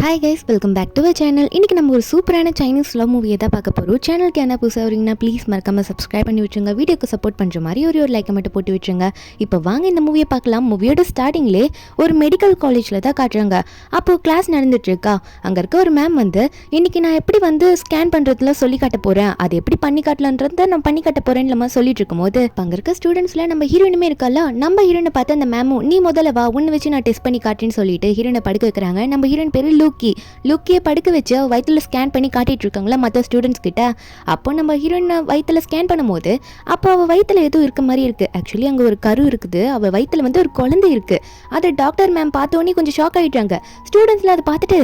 Hi guys, welcome back to our channel. இன்றைக்கி நம்ம ஒரு சூப்பரான சைனீஸ் லவ் மூவியை தான் பார்க்க போகிறோம். சேனலுக்கு என்ன புதுசாக வரீங்கன்னா ப்ளீஸ் மறக்காமல் சப்ஸ்கிரைப் பண்ணி விட்டுருங்க. வீடியோக்கு சப்போர்ட் பண்ணுற மாதிரி ஒரு லைக்கை மட்டும் போட்டு விட்டுருங்க. இப்போ வாங்க இந்த மூவியை பார்க்கலாம். மூவியோட ஸ்டார்டிங்லேயே ஒரு மெடிக்கல் காலேஜில் தான் காட்டுறாங்க. அப்போது கிளாஸ் நடந்துட்டுருக்கா. அங்கே இருக்க ஒரு மேம் வந்து இன்றைக்கி நான் எப்படி வந்து ஸ்கேன் பண்ணுறதுல சொல்லி காட்ட போகிறேன், அது எப்படி பண்ணி காட்டலான்றத நான் பண்ணி காட்ட போகிறேன்னு நம்ம சொல்லிட்டு இருக்கும்போது அங்கே இருக்க ஸ்டூடெண்ட்ஸில் நம்ம ஹீரோயினுமே இருக்கால, நம்ம ஹீரோனை பார்த்து அந்த மேமும் நீ முதல்ல வா உன்னை வச்சு நான் டெஸ்ட் பண்ணி காட்டுறேன்னு சொல்லிட்டு ஹீரோனை படுக்க வைக்கிறாங்க. நம்ம ஹீரோயின் பேர் லுக்கியை படுக்க வச்சு வயிற்றுல ஸ்கேன் பண்ணி காட்டிட்டு இருக்காங்களா மற்ற ஸ்டூடெண்ட்ஸ் கிட்ட. அப்போ நம்ம ஹீரோயினை வயிற்றுல ஸ்கேன் பண்ணும்போது அப்போ அவள் வயிற்றுல எதுவும் இருக்க மாதிரி இருக்குது. ஆக்சுவலி அங்கே ஒரு கரு இருக்குது, அவள் வயிற்றுல வந்து ஒரு குழந்தை இருக்குது. அதை டாக்டர் மேம் பார்த்தோன்னே கொஞ்சம் ஷாக் ஆகிட்டாங்க. ஸ்டூடெண்ட்ஸில் அதை பார்த்துட்டு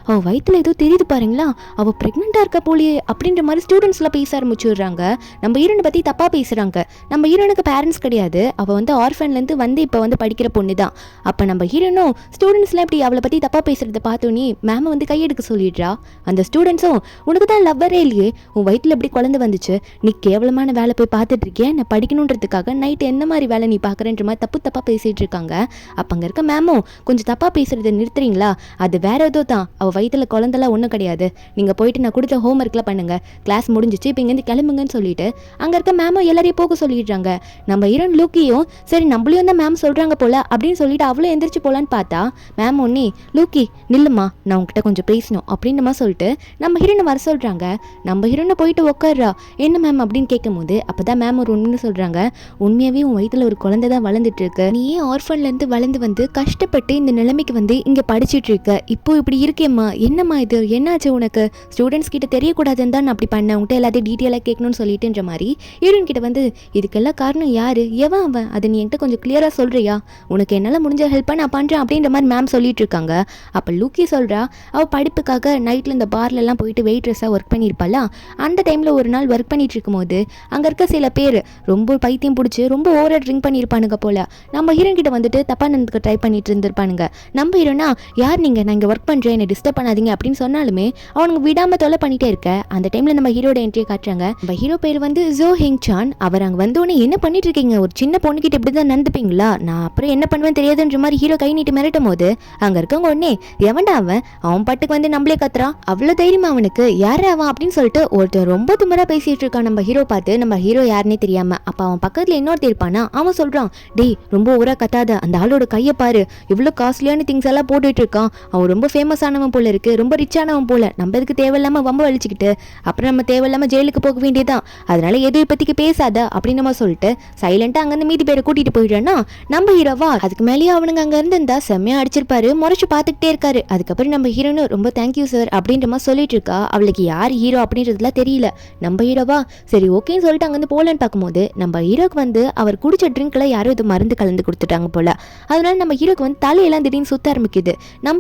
அவள் வயிற்றுல ஏதோ தெரியுது பாருங்களா, அவள் ப்ரெக்னெண்ட்டாக இருக்க போலியே அப்படின்ற மாதிரி ஸ்டூடெண்ட்ஸ்லாம் பேச ஆரம்பிச்சுடுறாங்க. நம்ம ஹீரோனை பற்றி தப்பாக பேசுகிறாங்க. நம்ம ஹீரோனுக்கு பேரண்ட்ஸ் கிடையாது, அவள் வந்து ஆர்ஃபன்லேருந்து வந்து இப்போ வந்து படிக்கிற பொண்ணு தான். அப்போ நம்ம ஹீரோனும் ஸ்டூடெண்ட்ஸ்லாம் இப்படி அவளை பற்றி தப்பாக பேசுகிறத பார்த்தோன்னே மேம் வந்து கையெடுக்க சொல்லிடுறா. அந்த ஸ்டூடெண்ட்ஸும் உனக்கு தான் லவ்வரே இல்லையே, உன் வயிற்றுல எப்படி குழந்தை வந்துச்சு, நீ கேவலமான வேலை போய் பார்த்துட்டு இருக்கிய, நான் படிக்கணுன்றதுக்காக நைட்டு என்ன மாதிரி வேலை நீ பார்க்குறேன்ற மாதிரி தப்பாக பேசிகிட்டு இருக்காங்க. அப்போ அங்கே இருக்க மேமும் கொஞ்சம் தப்பாக பேசுகிறத நிறுத்துறீங்களா, அது வேற ஏதோ தான், அவள் வயிற்றுல குழந்தெல்லாம் ஒன்றும் கிடையாது, நீங்கள் போயிட்டு நான் கொடுத்த ஹோம் ஒர்க்லாம் பண்ணுங்கள், கிளாஸ் முடிஞ்சிச்சு இப்போ இங்கேருந்து கிளம்புங்கன்னு சொல்லிட்டு அங்கே இருக்க மேமும் எல்லாரையும் போக சொல்லிடுறாங்க. நம்ம ஹீரோன் லூக்கியும் சரி நம்மளையும் தான் மேம் சொல்கிறாங்க போல அப்படின்னு சொல்லிட்டு அவ்வளோ எந்திரிச்சு போகலான்னு பார்த்தா மேம் ஒன்னே லூக்கி நில்லுமா நான் உங்ககிட்ட கொஞ்சம் பேசணும் அப்படின்ற சொல்லிட்டு நம்ம ஹீரோனை வர சொல்கிறாங்க. நம்ம ஹீரோனை போயிட்டு உட்கார்றா. என்ன மேம் அப்படின்னு கேட்கும் போது அப்போ தான் மேம் ஒரு உண்மைன்னு சொல்கிறாங்க, உண்மையாகவே உன் வயிற்றில் ஒரு குழந்தை தான் வளர்ந்துட்டு இருக்கு, நீ ஏன் ஆர்ஃபன்லேருந்து வளர்ந்து வந்து கஷ்டப்பட்டு இந்த நிலைமைக்கு வந்து இங்கே படிச்சுட்டு இருக்க, இப்போ இப்படி இருக்கேம்மா, என்னம்மா இது என்னாச்சு உனக்கு, ஸ்டூடெண்ட்ஸ் கிட்ட தெரியக்கூடாதுன்னு தான் நான் அப்படி பண்ணேன், உங்கள்கிட்ட எல்லாத்தையும் டீட்டெயிலாக கேட்கணும்னு சொல்லிட்டுன்ற மாதிரி ஹீரோயின் கிட்ட வந்து இதுக்கெல்லாம் காரணம் யாரு, எவன் அவன், அதை நீ என்கிட்ட கொஞ்சம் கிளியராக சொல்கிறியா, உனக்கு என்னால் முடிஞ்ச ஹெல்ப் நான் பண்ணுறேன் அப்படின்ற மாதிரி மேம் சொல்லிட்டு இருக்காங்க. அப்போ லூக்கி சொல்கிறா அவள் படிப்புக்காக நைட்டில் இந்த பார்லெலாம் போயிட்டு வெயிட்ரஸாக ஒர்க் பண்ணியிருப்பாள. அந்த டைமில் ஒரு நாள் ஒர்க் பண்ணிட்டு இருக்கும்போது அங்கே இருக்க சில பேர் ரொம்ப பைத்தியம் பிடிச்சி ரொம்ப ஓவராக ட்ரிங்க் பண்ணியிருப்பானுங்க போல். நம்ம ஹீரோன் கிட்ட வந்துட்டு தப்பாக நடந்துக்க ட்ரை பண்ணிட்டு இருந்திருப்பானுங்க. நம்ம ஹீரோனா யார் நீங்கள், நான் இங்கே ஒர்க் பண்ணுறேன், என்னை டிஸ்டர்ப் பண்ணாதீங்க அப்படின்னு சொன்னாலுமே அவனுக்கு விடாமல் தொலை பண்ணிகிட்டே இருக்க. அந்த டைமில் நம்ம ஹீரோட என்ட்ரியை காட்டுறாங்க. நம்ம ஹீரோ பேர் வந்து ஜோ ஹெங் சான். அவர் அங்கே வந்தோடனே என்ன பண்ணிட்டு இருக்கீங்க, ஒரு சின்ன பொண்ணுக்கிட்ட இப்படி தான் நடந்துப்பீங்களா, நான் அப்புறம் என்ன பண்ணுவேன் தெரியாதுன்ற மாதிரி ஹீரோ கை நீட்டி மிரட்டும் போது அங்கே இருக்கவங்க உடனே எவன்டா அவன் பாட்டுக்கு வந்து நம்மளே கத்துறான், அவ்வளோ தைரியமா அவனுக்கு, யாரு அவன் அப்படின்னு சொல்லிட்டு ஒருத்தர் ரொம்ப திமிரா பேசிட்டு இருக்கான். நம்ம ஹீரோ பார்த்து நம்ம ஹீரோ யாருன்னே தெரியாம அப்ப அவன் பக்கத்துல இன்னொருத்தர் இருப்பானா, அவன் சொல்றான் டேய் ரொம்ப ஊரா கத்தாத, அந்த ஆளோட கையை பாரு, இவ்வளோ காஸ்ட்லியான திங்ஸ் எல்லாம் போட்டுட்டு இருக்கான், அவன் ரொம்ப ஃபேமஸ் ஆனவன் போல இருக்கு, ரொம்ப ரிச்சானவன் போல, நம்ம இதுக்கு தேவையில்லாம வம்ப வலிச்சுக்கிட்டு அப்புறம் நம்ம தேவையில்லாம ஜெயிலுக்கு போக வேண்டியதான், அதனால எதுவும் இப்பத்திக்கு பேசாத அப்படின்னு நம்ம சொல்லிட்டு சைலண்டா அங்கிருந்து மீதி பேரை கூட்டிட்டு போயிடுறான்னா நம்ம ஹீரோவா அதுக்கு மேலேயே அவனுங்க அங்க இருந்தா செம்மையா அடிச்சிருப்பாரு, முறைச்சு பார்த்துக்கிட்டே இருக்காரு. அதுக்கப்புறம் நம்ம ஹீரோனு ரொம்ப தேங்க்யூ சார் அப்படின்ற மாதிரி சொல்லிட்டு இருக்கா. அவளுக்கு யார் ஹீரோ அப்படின்றதுலாம் தெரியல. நம்ம ஹீரோவா சரி ஓகேன்னு சொல்லிட்டு அங்கேருந்து போகலன்னு பார்க்கும்போது நம்ம ஹீரோக்கு வந்து அவர் குடிச்ச ட்ரிங்க்ல யாரும் இது மருந்து கலந்து கொடுத்துட்டாங்க போல. அதனால நம்ம ஹீரோக்கு வந்து தலையெல்லாம் திடீர்னு சுத்த ஆரம்பிக்குது. நம்ம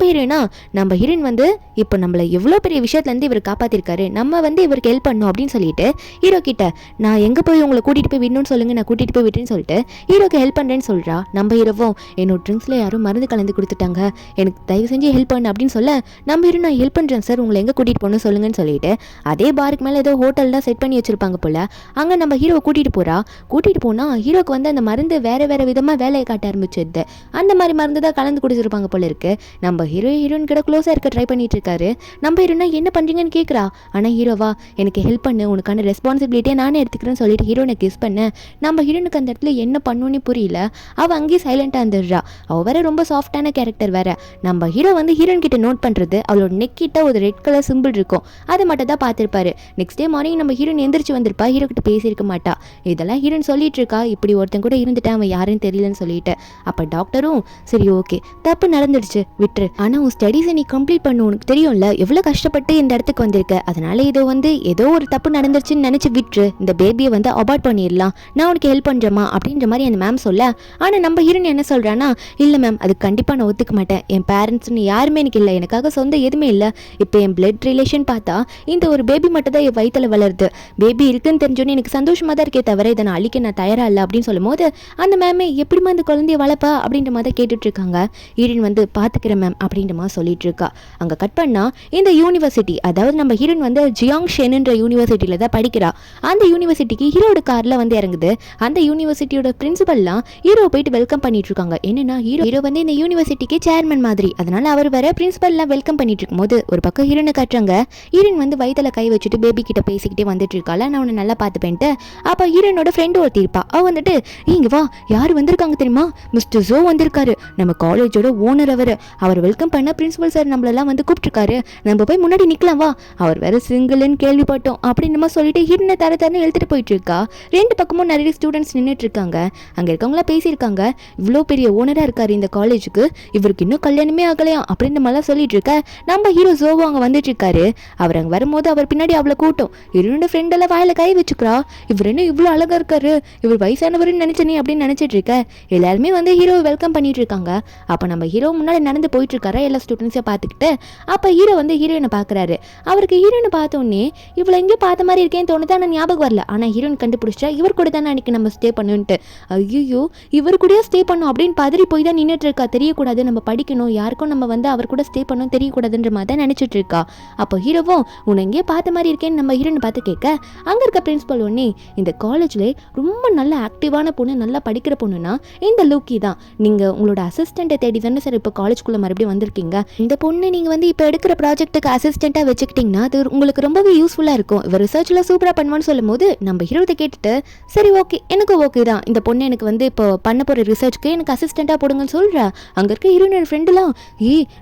ஹீரோயின் வந்து இப்போ நம்மள எவ்வளோ பெரிய விஷயத்துலேருந்து இவர் காப்பாற்றிருக்காரு, நம்ம வந்து இவருக்கு ஹெல்ப் பண்ணணும் அப்படின்னு சொல்லிட்டு ஹீரோ கிட்ட நான் எங்கே போய் உங்களை கூட்டிகிட்டு போய் விடணும்னு சொல்லுங்க, நான் கூட்டிகிட்டு போய் விட்டுன்னு சொல்லிட்டு ஹீரோக்கு ஹெல்ப் பண்ணுறேன்னு சொல்கிறா. நம்ம ஹீரோவும் என்னோட ட்ரிங்க்ஸில் யாரும் மருந்து கலந்து கொடுத்துட்டாங்க, எனக்கு தயவு செஞ்சு ஹெல்ப் பண்ணு அப்படின்னு சொல்ல நம்ம ஹீரோ நான் ஹெல்ப் பண்ணுறேன் சார், உங்களை எங்கே கூட்டிகிட்டு போகணும்னு சொல்லுங்கன்னு சொல்லிட்டு அதே பாருக்கு மேலே ஏதோ ஹோட்டல் தான் செட் பண்ணி வச்சிருப்பாங்க போல. அங்கே நம்ம ஹீரோவை கூட்டிகிட்டு போனால் ஹீரோக்கு வந்து அந்த மருந்து வேறு விதமாக வேலையை காட்ட ஆரம்பிச்சிருது. அந்த மாதிரி மருந்து தான் கலந்து குடிச்சிருப்பாங்க போல இருக்கு. நம்ம ஹீரோயின் கிட்ட க்ளோஸாக இருக்க ட்ரை பண்ணிட்டு இருக்காரு. நம்ம ஹீரோனா என்ன பண்ணுறீங்கன்னு கேட்குறா. ஆனால் ஹீரோவா எனக்கு ஹெல்ப் பண்ணு, உனக்கான ரெஸ்பான்சிபிலிட்டியை நானே எடுத்துக்கிறேன்னு சொல்லிட்டு ஹீரோனை கிஸ் பண்ண நம்ம ஹீரோனுக்கு அந்த இடத்துல என்ன பண்ணுன்னு புரியல. அவள் அங்கேயே சைலண்டாக இருந்துடுறா. அவள் வேற ரொம்ப சாஃப்டான கேரக்டர் வேற. நம்ம ஹீரோ வந்து ஹீரோயின் கிட்ட நோட் பண்ணுறது அவளோட நெக் கிட்ட ஒரு ரெட் கலர் சிம்பிள் இருக்கும், அதை மட்டும் தான் பார்த்துருப்பாரு. நெக்ஸ்ட் டே மார்னிங் நம்ம ஹீரோயின் எந்திரிச்சு வந்திருப்பா, ஹீரோ கிட்ட பேசியிருக்க மாட்டா. இதெல்லாம் ஹீரோயின் சொல்லிட்டு இருக்கா, இப்படி ஒருத்தன் கூட இருந்துட்டான் அவன் யாருன்னு தெரியலன்னு சொல்லிட்டு. அப்போ டாக்டரும் சரி ஓகே தப்பு நடந்துடுச்சு விட்டுரு, ஆனால் உன் ஸ்டடீஸை நீ கம்ப்ளீட் பண்ணு, உனக்கு தெரியும்ல எவ்வளோ கஷ்டப்பட்டு இந்த இடத்துக்கு வந்திருக்க, அதனால இதோ வந்து ஏதோ ஒரு தப்பு நடந்துருச்சுன்னு நினச்சி விட்டுரு, இந்த பேபியை வந்து அபார்ட் பண்ணிடலாம், நான் உனக்கு ஹெல்ப் பண்ணுறேம்மா அப்படின்ற மாதிரி அந்த மேம் சொல்ல. ஆனால் நம்ம ஹீரோயின் என்ன சொல்கிறான்னா இல்லை மேம் அது கண்டிப்பாக நான் ஒத்துக்க மாட்டேன், என் பேரண்ட்ஸ்னு யாருமே எனக்கு இல்லை, எனக்காக சொந்த எதுவுமே இல்லை, இப்போ என் பிளட் ரிலேஷன் பார்த்தா இந்த ஒரு பேபி மட்டும் தான் என் வயிற்றுல வளருது, பேபி இருக்குன்னு தெரிஞ்சோன்னே எனக்கு சந்தோஷமாக தான் இருக்கே தவிர இதை நான் அழிக்க நான் தயாராக இல்லை அப்படின்னு சொல்லும் போது அந்த மேமே எப்படிமா அந்த குழந்தைய வளர்ப்பா அப்படின்ற மாதிரி கேட்டுட்டு இருக்காங்க. ஹீரோயின் வந்து பார்த்துக்கிறேன் மேம் அப்படின்ற மாதிரி சொல்லிட்டு இருக்கா. அங்கே கட் பண்ணா இந்த யூனிவர்சிட்டி, அதாவது நம்ம ஹீரோயின் வந்து ஜியாங் ஷென்ன்ற யூனிவர்சிட்டியில் தான் படிக்கிறா. அந்த யூனிவர்சிட்டிக்கு ஹீரோட காரில் வந்து இறங்குது. அந்த யூனிவர்சிட்டியோட பிரின்சிபல்லாம் ஹீரோ போயிட்டு வெல்கம் பண்ணிட்டு இருக்காங்க. என்னன்னா ஹீரோ வந்து இந்த யூனிவர்சிட்டிக்கு சேர்மன் மாதிரி, அதனால அவர் வேற பிரின்சிபல்லாம் வெல்கம் பண்ணிட்டு இருக்கும்போது ஒரு பக்கம் ஹீரோனை காட்டுறாங்க. ஹீரோயின் வந்து வயித்துல கை வச்சுட்டு பேபி கிட்ட பேசிக்கிட்டே வந்துட்டு இருக்காள, நான் உன்னை நல்லா பார்த்துப்பேன்ட்டு. அப்போ ஹீரோனோட ஃப்ரெண்டு ஒருத்தி இருப்பா. அவ வந்துட்டு இங்க வா, யார் வந்திருக்காங்க தெரியுமா, மிஸ்டர் ஜோ வந்திருக்காரு, நம்ம காலேஜோட ஓனர். அவர் வெல்கம் பண்ண பிரின்சிபல் சார் நம்மளெல்லாம் வந்து கூப்பிட்டுருக்காரு, நம்ம போய் முன்னாடி நிக்கலாம் வா, அவர் வேற சிங்கிள்னு கேள்விப்பட்டோம் அப்படின்னு நம்ம சொல்லிட்டு ஹீரோனை தர தரன்னு எழுத்துட்டு போயிட்டு இருக்கா. ரெண்டு பக்கமும் நிறைய ஸ்டூடெண்ட்ஸ் நின்றுட்டு இருக்காங்க. அங்க இருக்கவங்களாம் பேசியிருக்காங்க, இவ்வளோ பெரிய ஓனரா இருக்காரு இந்த காலேஜுக்கு, இவருக்கு இன்னும் கல்யாணமே ஆகலையா அப்படின்னு நம்மளாம் சொல்லிட்டு இருக்க. நம்ம ஹீரோ ஜோவோ அங்க வந்துட்டு இருக்காரு. அவர் அங்க வரும்போது அவர் பின்னாடி அவ்வளோ கூட்டம். இரண்டு ஃப்ரெண்ட் எல்லாம் வாயில கை வச்சுக்கிறா. இவர் என்ன இவ்வளோ அழகா இருக்காரு, இவர் வயசானவர்னு நினைச்சனே அப்படின்னு நினைச்சிட்டு இருக்க. எல்லாருமே வந்து ஹீரோவை வெல்கம் பண்ணிட்டு இருக்காங்க. அப்ப நம்ம ஹீரோ முன்னாடி நடந்து போயிட்டு இருக்காரு எல்லா ஸ்டூடெண்ட்ஸையும் பார்த்துக்கிட்டு. அப்ப ஹீரோ வந்து ஹீரோயினை பாக்குறாரு. அவருக்கு ஹீரோயினை பார்த்தோன்னே இவ்வளோ எங்கேயோ பார்த்த மாதிரி இருக்கேன்னு தோணுது, ஆனால் ஞாபகம் வரல. ஆனா ஹீரோயின் கண்டுபிடிச்சா இவர் கூட தானே அன்னைக்கு நம்ம ஸ்டே பண்ணுன்ட்டு. ஐயோ இவர் கூட ஸ்டே பண்ணும் அப்படின்னு பதறி போய் தான் நின்றுட்டு இருக்கா. தெரியக்கூடாது, நம்ம படிக்கணும், யாருக்கும் நம்ம வந்து அவர் கூட ஸ்டே பண்ணணும் தெரியக்கூடாதுன்ற மாதிரி தான் நினைச்சிட்டு இருக்கா. அப்போ ஹீரோவும் உன்னை எங்கேயோ பார்த்த மாதிரி இருக்கேன்னு நம்ம ஹீரோனை பார்த்து கேட்க, அங்க இருக்க பிரின்சிபல் ஒன்னே இந்த காலேஜ்ல ரொம்ப நல்ல ஆக்டிவான பொண்ணு, நல்லா படிக்கிற பொண்ணுன்னா இந்த லூக்கி தான். நீங்க உங்களோட அசிஸ்டண்ட்டை தேடி தானே சார் இப்போ காலேஜ்குள்ள மறுபடியும் வந்திருக்கீங்க. இந்த பொண்ணு நீங்க வந்து இப்போ எடுக்கிற ப்ராஜெக்ட்டுக்கு அசிஸ்டண்டா வச்சுக்கிட்டீங்கன்னா அது உங்களுக்கு ரொம்பவே யூஸ்ஃபுல்லா இருக்கும், இவர் ரிசர்ச்ல சூப்பரா பண்ணுவான்னு சொல்லும் போது நம்ம ஹீரோத்தை கேட்டுட்டு சரி ஓகே எனக்கு ஓகே தான், இந்த பொண்ணு எனக்கு வந்து இப்போ பண்ண போற ரிசர்ச்க்கு எனக்கு அசிஸ்டண்டா போடுங்கன்னு சொல்றா. அங்க இருக்க ஹீரோனோட ஃப்ரெண்டுலாம்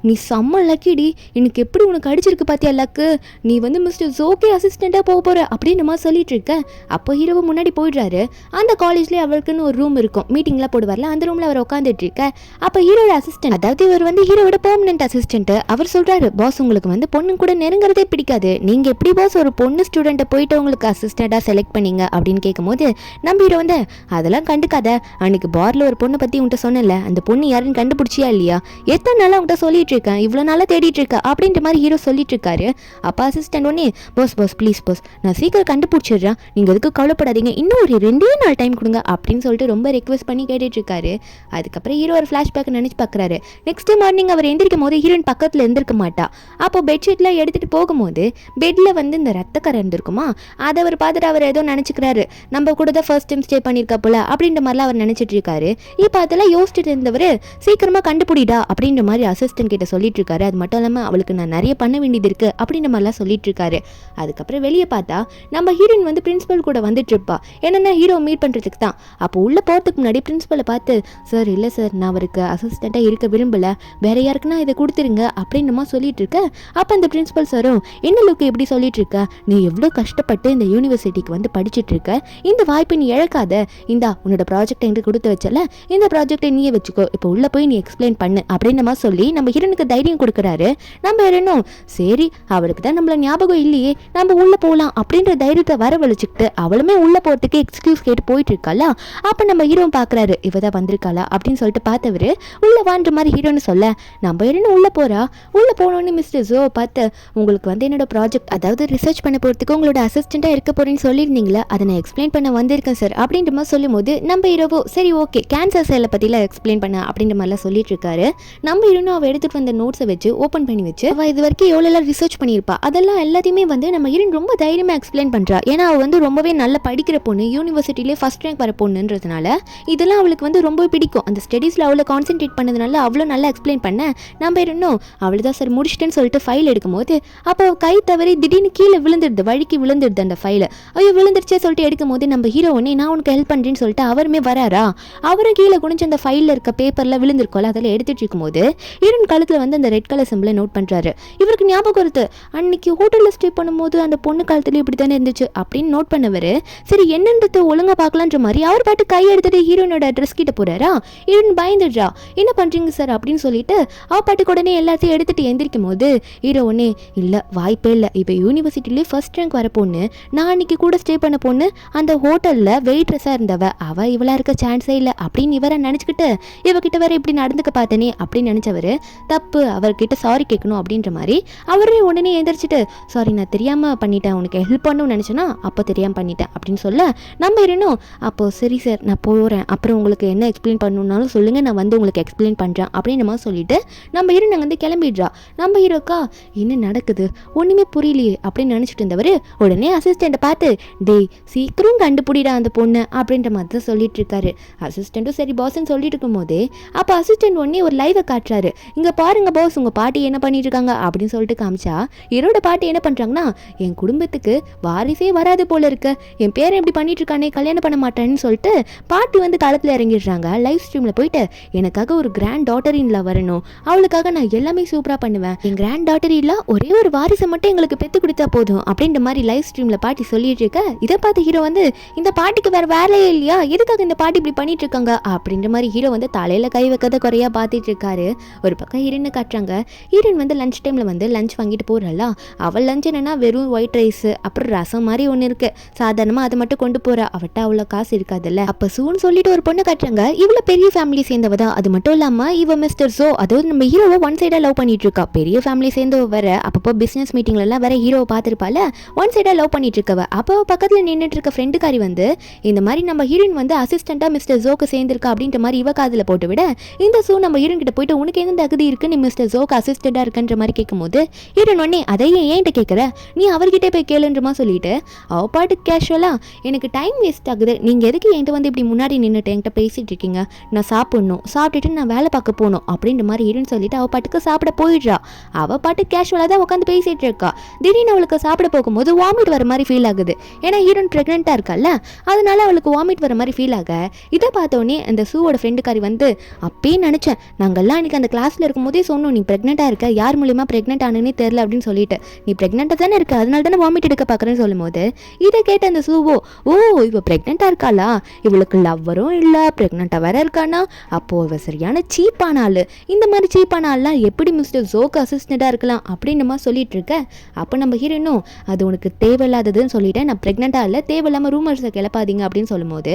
நீ செம்ம லக்கிடி, எனக்கு எப்படி உனக்கு அடிச்சிருக்கு பாத்தியா லக்கு, நீ வந்து மிஸ்டர் ஜோக்கே அசிஸ்டண்டா போக போற அப்படின்னு நம்ம சொல்லிட்டு இருக்க. அப்போ ஹீரோவை முன்னாடி போயிடுறாரு. அந்த காலேஜ்ல அவருக்குன்னு ஒரு ரூம் இருக்கும், மீட்டிங்லாம் போடுவார்ல, அந்த ரூம்ல அவர் உட்காந்துட்டு இருக்க. அப்போ ஹீரோட அசிஸ்டன்ட், அதாவது இவர் வந்து ஹீரோட பெர்மனன்ட் அசிஸ்டன்ட், அவர் சொல்றாரு பாஸ் உங்களுக்கு வந்து பொண்ணு கூட நெருங்குறதே பிடிக்காது, நீங்க எப்படி பாஸ் ஒரு பொண்ணு ஸ்டூடெண்ட்டை போயிட்டு உங்களுக்கு அசிஸ்டண்டா செலக்ட் பண்ணீங்க அப்படின்னு கேட்கும்போது நம்ம ஹீரோ வந்து அதெல்லாம் கண்டுக்காத, அன்னைக்கு பார்ல ஒரு பொண்ணை பத்தி உன்கிட்ட சொன்னல, அந்த பொண்ணு யாருன்னு கண்டுபிடிச்சியா இல்லையா, எத்தனை நாளா உன்கிட்ட சொல்லிட்டு இருக்கேன், இவ்வளவு நாளா தேடிட்டு இருக்க அப்படின்ற மாதிரி ஹீரோ சொல்லிட்டு இருக்காரு. அப்பா அசிஸ்டன்ட் ஒன்னே பாஸ் பாஸ் ப்ளீஸ் பாஸ் நான் சீக்கிரம் கண்டுபிடிச்சிடுறேன், நீங்க எதுக்கு கவலைப்படாதீங்க, இன்னும் ஒரு 2 நாள் டைம் கொடுங்க அப்படின்னு சொல்லிட்டு ரொம்ப ரெக்வஸ்ட் பண்ணி கேட்டுட்டு இருக்காரு. அதுக்கப்புறம் ஹீரோ ஒரு ஃபிளாஷ்பேக் நினைச்சு பார்க்குறாரு. நெக்ஸ்ட் மார்னிங் அவர் எந்திரிக்கும் போது ஹீரோயின் பக்கத்தில் எந்திருக்க மாட்டா. அப்போ பெட்ஷீட்லாம் எடுத்துட்டு போகும்போது பெட்ல வந்து இந்த ரத்தக்கரை இருந்திருக்குமா, அதை அவர் பார்த்துட்டு அவர் ஏதோ நினைச்சுக்கிறாரு, நம்ம கூட தான் ஃபர்ஸ்ட் டைம் ஸ்டே பண்ணியிருக்கா போல அப்படின்ற மாதிரிலாம் அவர் நினைச்சிட்டு இருக்காரு. இப்போ அதெல்லாம் யோசிச்சுட்டு இருந்தவர் சீக்கிரமா கண்டுபிடிடா அப்படின்ற மாதிரி அசிஸ்டன்ட் கிட்ட சொல்லிட்டு இருக்காரு. அது மட்டும் இல்லாமல் அவளுக்கு நான் நிறைய பண்ண வேண்டியது இருக்கு அப்படின்ற மாதிரிலாம் சொல்லிட்டு இருக்காரு. அதுக்கப்புறம் வெளியே பார்த்தா நம்ம ஹீரோயின் வந்து பிரின்சிபல் கூட வந்துட்டு இருப்பா. என்னன்னா ஹீரோ மீட் பண்றதுக்கு தான். அப்போ உள்ள போறதுக்கு முன்னாடி பிரின்சிபலை பார்த்து சார் இல்லை சார் நான் அவருக்கு அசிஸ்டண்டா இருக்க விரும்பல, வேற யாருக்குன்னா இதை கொடுத்துருங்க அப்படின்னு சொல்லிட்டு இருக்க. அப்போ அந்த பிரின்சிபல் சாரும் என்ன லுக்கு எப்படி சொல்லிட்டு இருக்க, நீ எவ்வளோ கஷ்டப்பட்டு இந்த யூனிவர்சிட்டிக்கு வந்து படிச்சுட்டு இருக்க, இந்த வாய்ப்பை நீ இழக்காத, இந்தா உன்னோட ப்ராஜெக்ட் எங்களுக்கு கொடுத்து வச்சல, இந்த ப்ராஜெக்டை நீயே வச்சுக்கோ, இப்போ உள்ள போய் நீ எக்ஸ்பிளைன் பண்ணு அப்படின்னு சொல்லி நம்ம ஹீரோனுக்கு தைரியம் கொடுக்குறாரு. நம்ம ஹீரோனும் சரி அவளுக்கு தான் நம்மள ஞாபகம் இல்லையே, நம்ம உள்ள போகலாம் அப்படின்ற தைரியத்தை வரவழைச்சிக்கிட்டு அவளுமே உள்ள போறதுக்கு எக்ஸ்கியூஸ் கேட்டு போயிட்டு இருக்காளா. அப்ப நம்ம ஹீரோ பாக்குறாரு இவதான் வந்திருக்காளா அப்படின்னு சொல்லிட்டு பார்த்தவரு உள்ள வான்ற மாதிரி ஹீரோன்னு சொல்ல நம்ம ஹீரோன்னு உள்ள போறா. உள்ள போனோன்னு மிஸ்டர் ஜோ பார்த்து உங்களுக்கு வந்து என்னோட ப்ராஜெக்ட் அதாவது ரிசர்ச் பண்ண போறதுக்கு உங்களோட அசிஸ்டண்டா இருக்க போறேன்னு சொல்லியிருந்தீங்களா, அதை நான் எக்ஸ்பிளைன் பண்ண வந்திருக்கேன் சார் அப்படின்ற மாதிரி சொல்லும் போது நம்ம ஹீரோவோ சரி ஓகே கேன்சர் செல்லை பத்திலாம் எக்ஸ்பிளைன் பண்ண அப்படின்ற மாதிரிலாம் சொல்லிட்டு இருக்காரு. நம்ம ஹீரோனும் அவ எடுத்துட்டு வந்த நோட்ஸை வச்சு ஓப்பன் பண்ணி வச்சு அவ இது வரைக்கும் எவ்வளோ ரிசர்ச் பண்ணியிருப்பா அதெல்லாம் எல்லாத்தையுமே வந்து நம்ம ஹீரோன் ரொம்ப தைரியமா எக்ஸ்பிளைன் பண்றா. ஏன்னா அவ வந்து ரொம்பவே நல்லா படிக்கிற பொண்ணு, யூனிவர்சிட்டிலே ஃபர்ஸ்ட் ரேங்க் வர பொண்ணுன்றதுனால இதெல்லாம் அவளுக்கு வந்து ரொம்ப பிடிக்கும். அந்த ஸ்டடீஸ்ல அவ்வளோ கான்சென்ட்ரேட் பண்ணதுனால அவ்வளோ நல்லா எக்ஸ்பிளைன் பண்ண நம்ம இன்னும் அவ்வளோதான் சார் முடிச்சிட்டேன்னு சொல்லிட்டு ஃபைல் எடுக்கும்போது அப்போ கை தவறி திடீர்னு கீழே விழுந்துடுது, வழுக்கி விழுந்துடுது அந்த ஃபைல். ஐயோ விழுந்துருச்சே சொல்லிட்டு எடுக்கும் போது நம்ம ஹீரோ ஒன்னே நான் உனக்கு ஹெல்ப் பண்றேன்னு சொல்லிட்டு அவருமே வராரா. அவரும் கீழே குனிஞ்சு அந்த ஃபைலில் இருக்க பேப்பர்ல விழுந்திருக்கோல அதில் எடுத்துட்டு இருக்கும்போது ஹீரோன் கழுத்துல வந்து அந்த ரெட் கலர் சிம்பிளை நோட் பண்றாரு. இவருக்கு ஞாபகம் வருது அன்னைக்கு ஹோட்டல்ல ஸ்டே பண்ணும்போது அந்த பொண்ணு காலத்துல இப்படி தானே இருந்துச்சு அப்படின்னு நோட் பண்ணவர். சரி என்னன்றது ஒழுங்கா பார்க்கலான்ற மாதிரி அவர் பாட்டு கை எடுத்துட்டு ஹீரோனோட அட்ரஸ் கிட்ட போறாரா. ஹீரோன் பயந்துடுறா, என்ன பண்றீங்க சார் அப்படின்னு சொல்லிட்டு அவ பாட்டுக்கு உடனே எல்லாத்தையும் எடுத்துட்டு எந்திரிக்கும் போது ஹீரோ ஒன்னே இல்ல வாய்ப்பே இல்லை, இப்போ யூனிவர்சிட்டிலே ஃபர்ஸ்ட் ரேங்க் வர பொண்ணு, நான் அன்னைக்கு கூட ஸ்டே பண்ண பொண்ணு, அந்த ஹோட்டல்ல வெயிட்ரஸா இருந்தவ, அவ இவளா இருக்க சான்ஸே இல்லை அப்படின்னு இவரை நினைச்சுக்கிட்டு இவகிட்ட வேற இப்படி நடந்துக்க பார்த்தனே அப்படின்னு நினைச்சவரு தப்பு, அவர்கிட்ட சாரி கேட்கணும் அப்படின்ற மாதிரி அவரே உடனே எந்திரிச்சிட்டு சாரி நான் தெரியாம பண்ணிட்டேன், உனக்கு ஹெல்ப் பண்ணணும்னு நினைச்சேன்னா அப்போ தெரியாம பண்ணிட்டேன் அப்படின்னு சொல்ல நம்ம இருந்தோம். அப்போ சரி சார் நான் போறேன், அப்புறம் உங்களுக்கு என்ன எக்ஸ்பிளைன் பண்ணணும்னாலும் சொல்லுங்க, நான் வந்து உங்களுக்கு எக்ஸ்பிளைன் பண்றேன் அப்படின்னு நம்ம சொல்லிட்டு நம்ம ஹீரோ நாங்கள் வந்து கிளம்பிடுறா. நம்ம ஹீரோக்கா என்ன நடக்குது ஒண்ணுமே புரியலையே அப்படின்னு நினைச்சிட்டு இருந்தவர் உடனே அசிஸ்டண்ட்டை பார்த்து டேய் சீக்கிரம் கண்டுபிடிடா அந்த பொண்ணு அப்படின்ற மாதிரி தான் சொல்லிட்டு இருக்காரு. அசிஸ்டண்ட்டும் சரி பாஸ்ன்னு சொல்லிட்டு இருக்கும் போதே அப்போ அசிஸ்டன்ட் ஒன்னே ஒரு லைவை காட்டுறாரு. இங்க பாருங்க பாஸ் உங்கள் பாட்டி என்ன பண்ணிட்டு இருக்காங்க அப்படின்னு சொல்லிட்டு காமிச்சா ஹீரோட பாட்டி என்ன பண்ணுறாங்கன்னா, என் குடும்பத்துக்கு வாரிசே வராது போல இருக்கு, என் பேரை எப்படி பண்ணிட்டு இருக்கானே, கல்யாணம் பண்ண மாட்டேன்னு சொல்லிட்டு பாட்டி வந்து களத்தில் இறங்கிடுறாங்க. லைவ் ஸ்ட்ரீமில் போயிட்டு எனக்காக ஒரு கிராண்ட் டாட்டர் இன்ல வரணும், அவளுக்காக நான் எல்லாமே சூப்பராக பண்ணுவேன், என் கிராண்ட் டாட்டர் இல்ல ஒரே ஒரு வாரிசை மட்டும் எங்களுக்கு பெற்று கொடுத்தா போதும் அப்படின்ற மாதிரி லைவ் ஸ்ட்ரீமில் பாட்டி சொல்லிட்டு இருக்க, இதை பார்த்து ஹீரோ வந்து இந்த பாட்டிக்கு வேற வேலையே இல்லையா, எதுக்காக இந்த பாட்டி இப்படி பண்ணிட்டு இருக்காங்க அப்படின்ற மாதிரி ஹீரோ வந்து தலையில கை வைக்காத குறையா பார்த்துட்டு இருக்காரு. ஒரு பக்கம் ஹீரோனை காட்டுறாங்க. ஹீரோயின் வந்து லஞ்ச் டைமில் வந்து லஞ்ச் வாங்கிட்டு போகிறல்ல, அவள் லஞ்ச் என்னன்னா வெறும் ஒயிட் ரைஸ் அப்புறம் ரசம் மாதிரி ஒன்று இருக்கு, சாதாரணமாக அதை மட்டும் கொண்டு போகிறா, அவட்ட அவ்வளோ காசு இருக்காதுல்ல. அப்போ சூன்னு சொல்லிட்டு ஒரு பொண்ணு காட்டுறாங்க. இவ்வளோ பெரிய ஃபேமிலி சேர்ந்தவ தான், அது மட்டும் இல்லாமல் இவ மிஸ்டர் ஜோ, அதாவது நம்ம ஹீரோவை ஒன் சைடாக லவ் பண்ணிட்டு இருக்கா. பெரிய ஃபேமிலி சேர்ந்தவ வேற, அப்பப்போ பிஸ்னஸ் மீட்டிங்லலாம் வேற ஹீரோவை பார்த்துருப்பால, ஒன் சைடாக லவ் பண்ணிட்டு இருக்கவ. அப்போ பக்கத்தில் நின்றுட்டு இருக்க ஃப்ரெண்டுக்காரி வந்து இந்த மாதிரி நம்ம ஹீரோயின் வந்து அசிஸ்டண்ட்டாக மிஸ்டர் ஜோக்கு சேர்ந்திருக்கா அப்படின்ற மாதிரி இவ காதில் போட்டு விட, இந்த சூ நம்ம ஹீரோயின் கிட்ட போயிட்டு உனக்கு எந்த தகுதி இருக்கு நீ மிஸ்டர் ஜோக்கு அசிஸ்டண்டாக இருக்குன்ற மாதிரி கேட்கும்போது ஹீரோயின் உடனே அதையே ஏன்ட்ட கேட்குற, நீ அவர்கிட்ட போய் கேளுன்றமா சொல்லிட்டு அவ பாட்டுக்கு கேஷுவலாக எனக்கு டைம் வேஸ்ட் ஆகுது, நீங்கள் எதுக்கு என்கிட்ட வந்து இப்படி முன்னாடி நின்றுட்டு என்கிட்ட பேசிட்டு இருக்கீங்க, நான் சாப்பிடணும், சாப்பிட்டுட்டு நான் வேலை பார்க்க போகணும் அப்படின்ற மாதிரி ஹீரோயின் சொல்லிட்டு அவள் பாட்டுக்கு சாப்பிட போயிடுறா. அவள் பாட்டு கேஷுவலாக தான் உட்காந்து பேசிட்டு இருக்கா. திடீர்னு அவளுக்கு சாப்பிட போகும்போது வாமிட் வர மாதிரி ஃபீல் ஆகுது. ஏன்னா ஹீரோயின் ப்ரெக்னெண்ட்டாக இருக்கல்ல, அதனால அவளுக்கு வாமிட் வர மாதிரி ஃபீல் ஆக இதை பார்த்தோன்னே அந்த சூவோட ஃப்ரெண்டுக்காரி வந்து அப்பயே நினச்சேன், நாங்கள்லாம் இன்னைக்கு அந்த கிளாஸில் இருக்கும்போதே சொன்னோம் நீ ப்ரெக்னெண்ட்டாக இருக்க, யார் மூலியமா ப்ரெக்னென்ட் ஆனே தெரியல அப்படின்னு சொல்லிட்டு, நீ ப்ரெக்னெண்ட்டாக தானே இருக்க அதனால தானே வாமிட் எடுக்க பார்க்குறேன்னு சொல்லும்போது இதை கேட்ட அந்த சூவோ, ஓ இவ ப்ரெக்னெண்ட்டாக இருக்காளா, இவளுக்கு லவ்வரும் இல்லை ப்ரெக்னெண்ட்டாக வேற இருக்கானா, அப்போ இவ சரியான சீப்பான ஆள், இந்த மாதிரி சீப்பான ஆள்லாம் எப்படி மிஸ்டர் ஜோக்கு அசிஸ்டண்ட்டாக இருக்கலாம் அப்படின்னு சொல்லிட்டு இருக்க. அப்போ நம்ம ஹீரோனும் அது உனக்கு தேவையில்லாததுன்னு சொல்லிட்டேன், நான் ப்ரெக்னெண்ட்டாக இல்லை, தேவையில்லாமல் ரூமர்ஸை கிளப்பாதீங்க அப்படின்னு சொல்லும்போது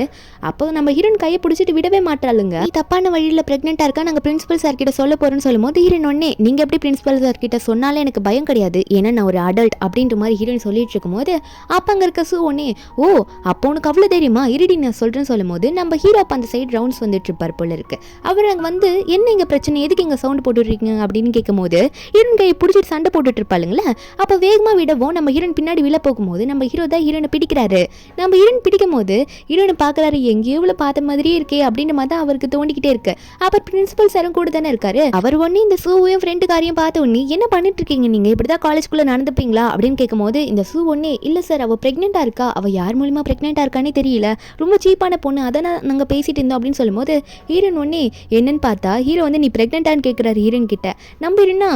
அப்போ நம்ம ஹீரோன் கையை பிடிச்சிட்டு விடவே மாட்டாளுங்க. நீ தப்பான வழியில் ப்ரெக்னெண்ட்டாக இருக்கா, நாங்கள் பிரின்சிபல் சார் கிட்ட சொல்ல போகிறோன்னு சொல்லும்போது ஹீரோன் ஒன்னே நீங்கள் எப்படி பிரின்சிபல் சார் கிட்ட சொன்னாலே எனக்கு பயம் கிடையாது, ஏன்னா நான் ஒரு அடல்ட் அப்படின்ற மாதிரி ஹீரோயின் சொல்லிட்டு இருக்கும்போது அப்போ அங்கே இருக்க சூ ஒன்னே, ஓ அப்போ உனக்கு அவ்வளோ தெரியுமா, இருடி நான் சொல்கிறேன்னு சொல்லும்போது நம்ம ஹீரோ அப்போ அந்த சைடு ரவுண்ட்ஸ் வந்துட்டு இருப்பார் போல இருக்கு. அவர் அங்கே வந்து என்ன இங்கே பிரச்சனை, எதுக்கு இங்கே சவுண்ட் போட்டுருக்கீங்க அப்படின்னு கேட்கும்போது ஹீரோன் கையை பிடிச்சிட்டு சண்டை போட்டுட்டு இருப்பாளுங்களே. அப்போ வேகமாக விடவும் நம்ம ஹீரோன் பின்னாடி விழ போகும்போது நம்ம ஹீரோ தான் ஹீரோனை பிடிக்கிறாரு. நம்ம ஹீரோன் பிடிக்கும் போது ஹீரோனை பார்க்குறாரு, எங்கேயோ இவ்வளோ பார்த்த மாதிரியே இருக்கே அப்படின்ற மாதிரி தான் அவருக்கு தோண்டிக்கிட்டே இருக்கு. அப்புறம் பிரின்சிபல் சாரும் கூட தானே இருக்காரு. அவர் ஒன்னே இந்த சூவையும் ஃப்ரெண்டுக்காரையும் பார்த்த உடனே என்ன பண்ணிட்டு இருக்கீங்க நீங்க, இப்படிதான் காலேஜ்குள்ள நடந்துப்பீங்களா அப்படின்னு கேட்கும்போது இந்த சூ ஒன்னே இல்ல சார் அவ பிரெக்னெண்டா இருக்கா, அவ யார் மூலியமா பிரெக்னெண்டா இருக்கானே தெரியல, ரொம்ப சீப்பான பொண்ணு, அதான் நாங்க பேசிட்டு இருந்தோம் அப்படின்னு சொல்லும்போது ஹீரோன் ஒன்னே என்னன்னு பார்த்தா ஹீரோ வந்து நீ பிரெக்னெண்டான்னு கேட்கிறாரு ஹீரோன் கிட்ட. நம்ம ஹீரோனா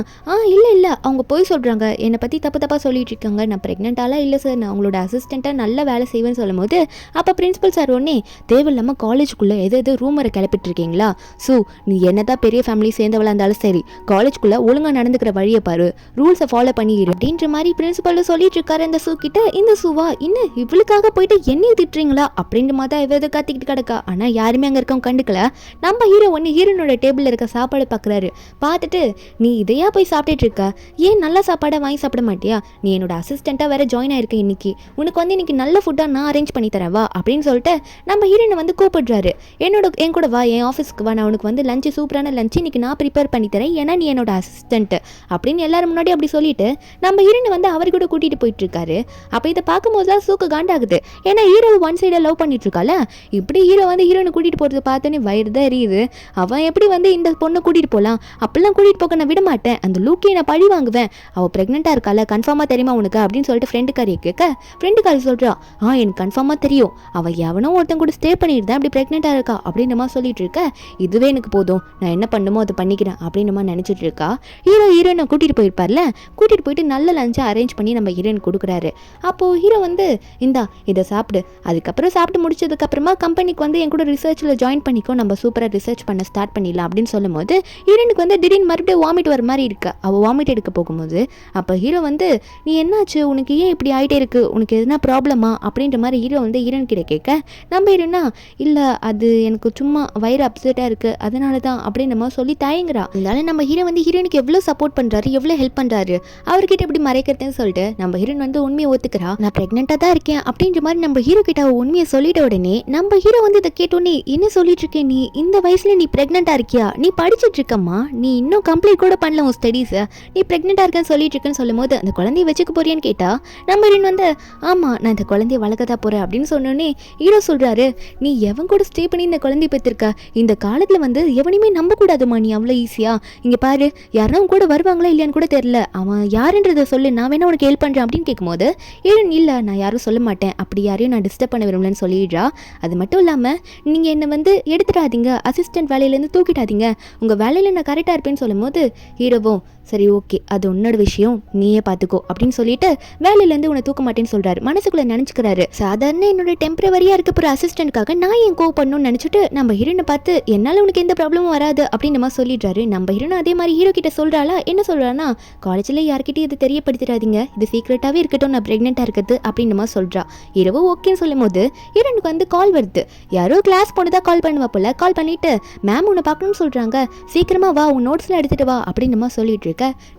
இல்ல அவங்க போய் சொல்றாங்க, என்னை பத்தி தப்பா சொல்லிட்டு இருக்காங்க, நான் பிரெக்னெண்டாலாம் இல்லை சார், நான் உங்களோட அசிஸ்டண்டா நல்ல வேலை செய்வேன்னு சொல்லும்போது அப்ப பிரின்சிபல் சார் ஒன்னே தேவையில்லாம காலேஜுக்குள்ள எது ரூமரை கிளப்பிட்டு இருக்கீங்களா, சூ நீ என்னதான் பெரிய ஃபேமிலி சேர்ந்தவளா இருந்தாலும் சரி காலேஜ்குள்ள ஒழுங்கா நடந்துக்கிற வழியை பாரு, ரூல்ஸை ஃபாலோ பண்ணிடு அப்படின்ற மாதிரி பிரின்சிபல் சொல்லிட்டு இருக்காரு அந்த சூ கிட்ட. இந்த சூவா இன்னும் இவளுக்காக போயிட்டு என்னைய திட்டுறீங்களா அப்படின்ற மாதிரி தான் எதை கத்திக்கிட்டு கிடக்கா. ஆனா யாருமே அங்க இருக்கவங்க கண்டுக்கல. நம்ம ஹீரோ ஒன்று ஹீரோனோட டேபிள்ல இருக்க சாப்பாடு பார்க்குறாரு. பார்த்துட்டு நீ இதையா போய் சாப்பிட்டுட்டு இருக்க, ஏன் நல்ல சாப்பாடை வாங்கி சாப்பிட மாட்டியா, நீ என்னோட அசிஸ்டண்ட்டாக வேற ஜாயின் ஆயிருக்க, இன்னைக்கு உனக்கு வந்து இன்னைக்கு நல்ல ஃபுட்டாக நான் அரேஞ்ச் பண்ணி தரவா அப்படின்னு சொல்லிட்டு நம்ம ஹீரோனை வந்து கூப்பிடுறாரு. என் கூட வா, என் ஆஃபீஸ்க்கு வா, நான் உனக்கு வந்து லஞ்சு சூப்பரான லஞ்சு இன்னைக்கு நான் ப்ரிப்பேர் பண்ணி தரேன், ஏன்னா நீ என்னோட அசிஸ்டன்ட் அப்படின்னு எல்லாரும் முன்னாடி அப்படி சொல்லிட்டு நம்ம ஹீரோனை வந்து அவர் கூட கூட்டிட்டு போயிட்டு இருக்காரு. அப்போ இதை பார்க்கும்போது தான் சூக்கு காண்டாகுது. ஏன்னா ஹீரோ ஒன் சைடாக லவ் பண்ணிட்டு இருக்கால, இப்படி ஹீரோ வந்து ஹீரோனை கூட்டிட்டு போகிறது பார்த்தோன்னே வயிறு தான் எரியுது. அவன் எப்படி வந்து இந்த பொண்ணை கூட்டிட்டு போகலாம், அப்படிலாம் கூட்டிட்டு போக நான் விட மாட்டேன், அந்த லூக்கி நான் பழி வாங்குவேன், அவள் ப்ரெக்னெண்ட்டாக இருக்கால கன்ஃபார்மாக தெரியுமா உனக்கு அப்படின்னு சொல்லிட்டு ஃப்ரெண்டுக்காரியை கேட்க ஃப்ரெண்டுக்காரி சொல்கிறா எனக்கு கன்ஃபார்மாக தெரியும், அவள் எவனோ ஒருத்தன் கூட ஸ்டே பண்ணிட்டு தான் அப்படி ப்ரெக்னெண்ட்டாக இருக்கா அப்படின்ற மாதிரி சொல்லிட்டு இருக்க. இதுவே எனக்கு போதும், நான் என்ன பண்ணுமோ அதை பண்ணிக்கிறேன் அப்படின்ற மாதிரி நினச்சிட்டு இருக்கா. ஹீரோனை கூட்டிகிட்டு போயிருப்பார்ல, கூட்டிகிட்டு போயிட்டு நல்ல லஞ்சை அரேஞ்ச் பண்ணி நம்ம ஹீரோயின் கொடுக்குறாரு. அப்போது ஹீரோ வந்து இந்தா இதை சாப்பிடு, அதுக்கப்புறம் சாப்பிட்டு முடிச்சதுக்கப்புறமா கம்பெனிக்கு வந்து என் கூட ரிசர்ச்சில் ஜாயின் பண்ணிக்கோ, நம்ம சூப்பராக ரிசர்ச் பண்ண ஸ்டார்ட் பண்ணிடலாம் அப்படின்னு சொல்லும்போது ஹீரோனுக்கு வந்து திடீர்னு மறுபடியும் வாமிட் வர மாதிரி இருக்கு. அவள் வாமிட் எடுக்க போகும்போது அப்போ ஹீரோ வந்து நீ என்னாச்சு, உனக்கு ஏன் இப்படி ஆகிட்டே இருக்கு, உனக்கு எதுனா ப்ராப்ளமா அப்படின்ற மாதிரி ஹீரோ வந்து ஹீரோன் கிட்ட கேட்க நம்ம ஹீரோனா இல்லை அது எனக்கு சும்மா வயிறு அப்செட்டாக இருக்குது அதனால தான் அப்படின்னு நம்ம சொல்லி தயங்குறா. இருந்தாலும் நம்ம ஹீரோ வந்து ஹீரோனுக்கு எவ்வளோ சப்போர்ட் பண்ணுறாரு, எவ்வளோ ஹெல்ப் பண்ணுறாரு, அவர்கிட்ட எப்படி மறைக்கிறதுன்னு சொல்லிட்டு நம்ம ஹீரோன் வந்து உண்மையை ஒத்துக்கிறா. நான் ப்ரெக்னெண்ட்டாக தான் இருக்கேன் அப்படின்ற மாதிரி நம்ம ஹீரோ கிட்ட உண்மையை சொல்லிட்ட உடனே நம்ம ஹீரோ வந்து இதை கேட்டோன்னே என்ன சொல்லிட்டு இருக்கேன், நீ இந்த வயசுல நீ ப்ரெக்னெண்ட்டாக இருக்கியா, நீ படிச்சுட்டு இருக்கம்மா, நீ இன்னும் கம்ப்ளீட் கூட பண்ணல உன் ஸ்டடீஸை, நீ ப்ரெக்னெண்ட்டாக இருக்கேன்னு சொல்லிட்டு இருக்கேன்னு சொல்லும்போது அந்த குழந்தைய வச்சுக்க போறியான்னு கேட்டா நம்ம ஹீரோன் வந்து ஆமாம் நான் இந்த குழந்தைய வளர்க்கதான் போகிறேன் அப்படின்னு சொன்னோன்னே ஹீரோ சொல்கிறாரு நீ எவன் கூட ஸ்டே பண்ணி இந்த குழந்தைய பெற்றிருக்க, இந்த காலத்தில் வந்து எவனையுமே நம்பக்கூடாதுமா, நீ அவ்வளோ ஈஸியாக இங்கே இங்கே பாரு, யாரும் கூட வருவாங்களா இல்லையான்னு கூட தெரியல, அவன் யாருன்றதை சொல்லு, நான் வேணா உனக்கு ஹெல்ப் பண்ணுறேன் அப்படின்னு கேட்கும்போது ஹீரோயின் இல்லை நான் யாரும் சொல்ல மாட்டேன், அப்படி யாரையும் நான் டிஸ்டர்ப் பண்ண விரும்பலன்னு சொல்லிடுறா. அது மட்டும் இல்லாமல் நீங்கள் என்னை வந்து எடுத்துடாதீங்க, அசிஸ்டன்ட் வேலையிலேருந்து தூக்கிடாதீங்க, உங்கள் வேலையில் நான் கரெக்டாக இருப்பேன்னு சொல்லும் போது ஹீரோவும் சரி ஓகே அது உன்னோட விஷயம், நீயே பார்த்துக்கோ அப்படின்னு சொல்லிட்டு வேலையிலேருந்து உன்னை தூக்க மாட்டேன்னு சொல்கிறாரு. மனசுக்குள்ளே நினச்சிக்கிறாரு, சாதாரண என்னோட டெம்பரவரியாக இருக்க போகிற அசிஸ்டன்ட்காக நான் ஏன் கோவப்படணும்னு நினச்சிட்டு நம்ம ஹீரோனை பார்த்து என்னால் உனக்கு எந்த ப்ராப்ளமும் வராது அப்படின்னு நம்ம சொல்லிடுறாரு. நம்ம ஹீரோனை அதே மாதிரி ஹீரோ கிட்ட சொல்கிறாளா, என்ன சொல்கிறான்னா காலேஜில் யார்கிட்டையும் இது தெரியப்படுத்திடாதீங்க, இது சீக்ரெட்டாகவே இருக்கட்டும், நான் ப்ரெக்னெண்ட்டாக இருக்குது அப்படின்னு நம்ம சொல்கிறா. இரவு ஓகேன்னு சொல்லும் போது ஹீரோனுக்கு வந்து கால் வருது. யாரோ கிளாஸ் போனதா கால் பண்ணுவா போல. கால் பண்ணிட்டு மேம் உன்னை பார்க்கணும்னு சொல்கிறாங்க, சீக்கிரமா வா உன் நோட்ஸ்லாம் எடுத்துகிட்டு வா அப்படின்னு நம்ம சொல்லிட்டு இருக்க.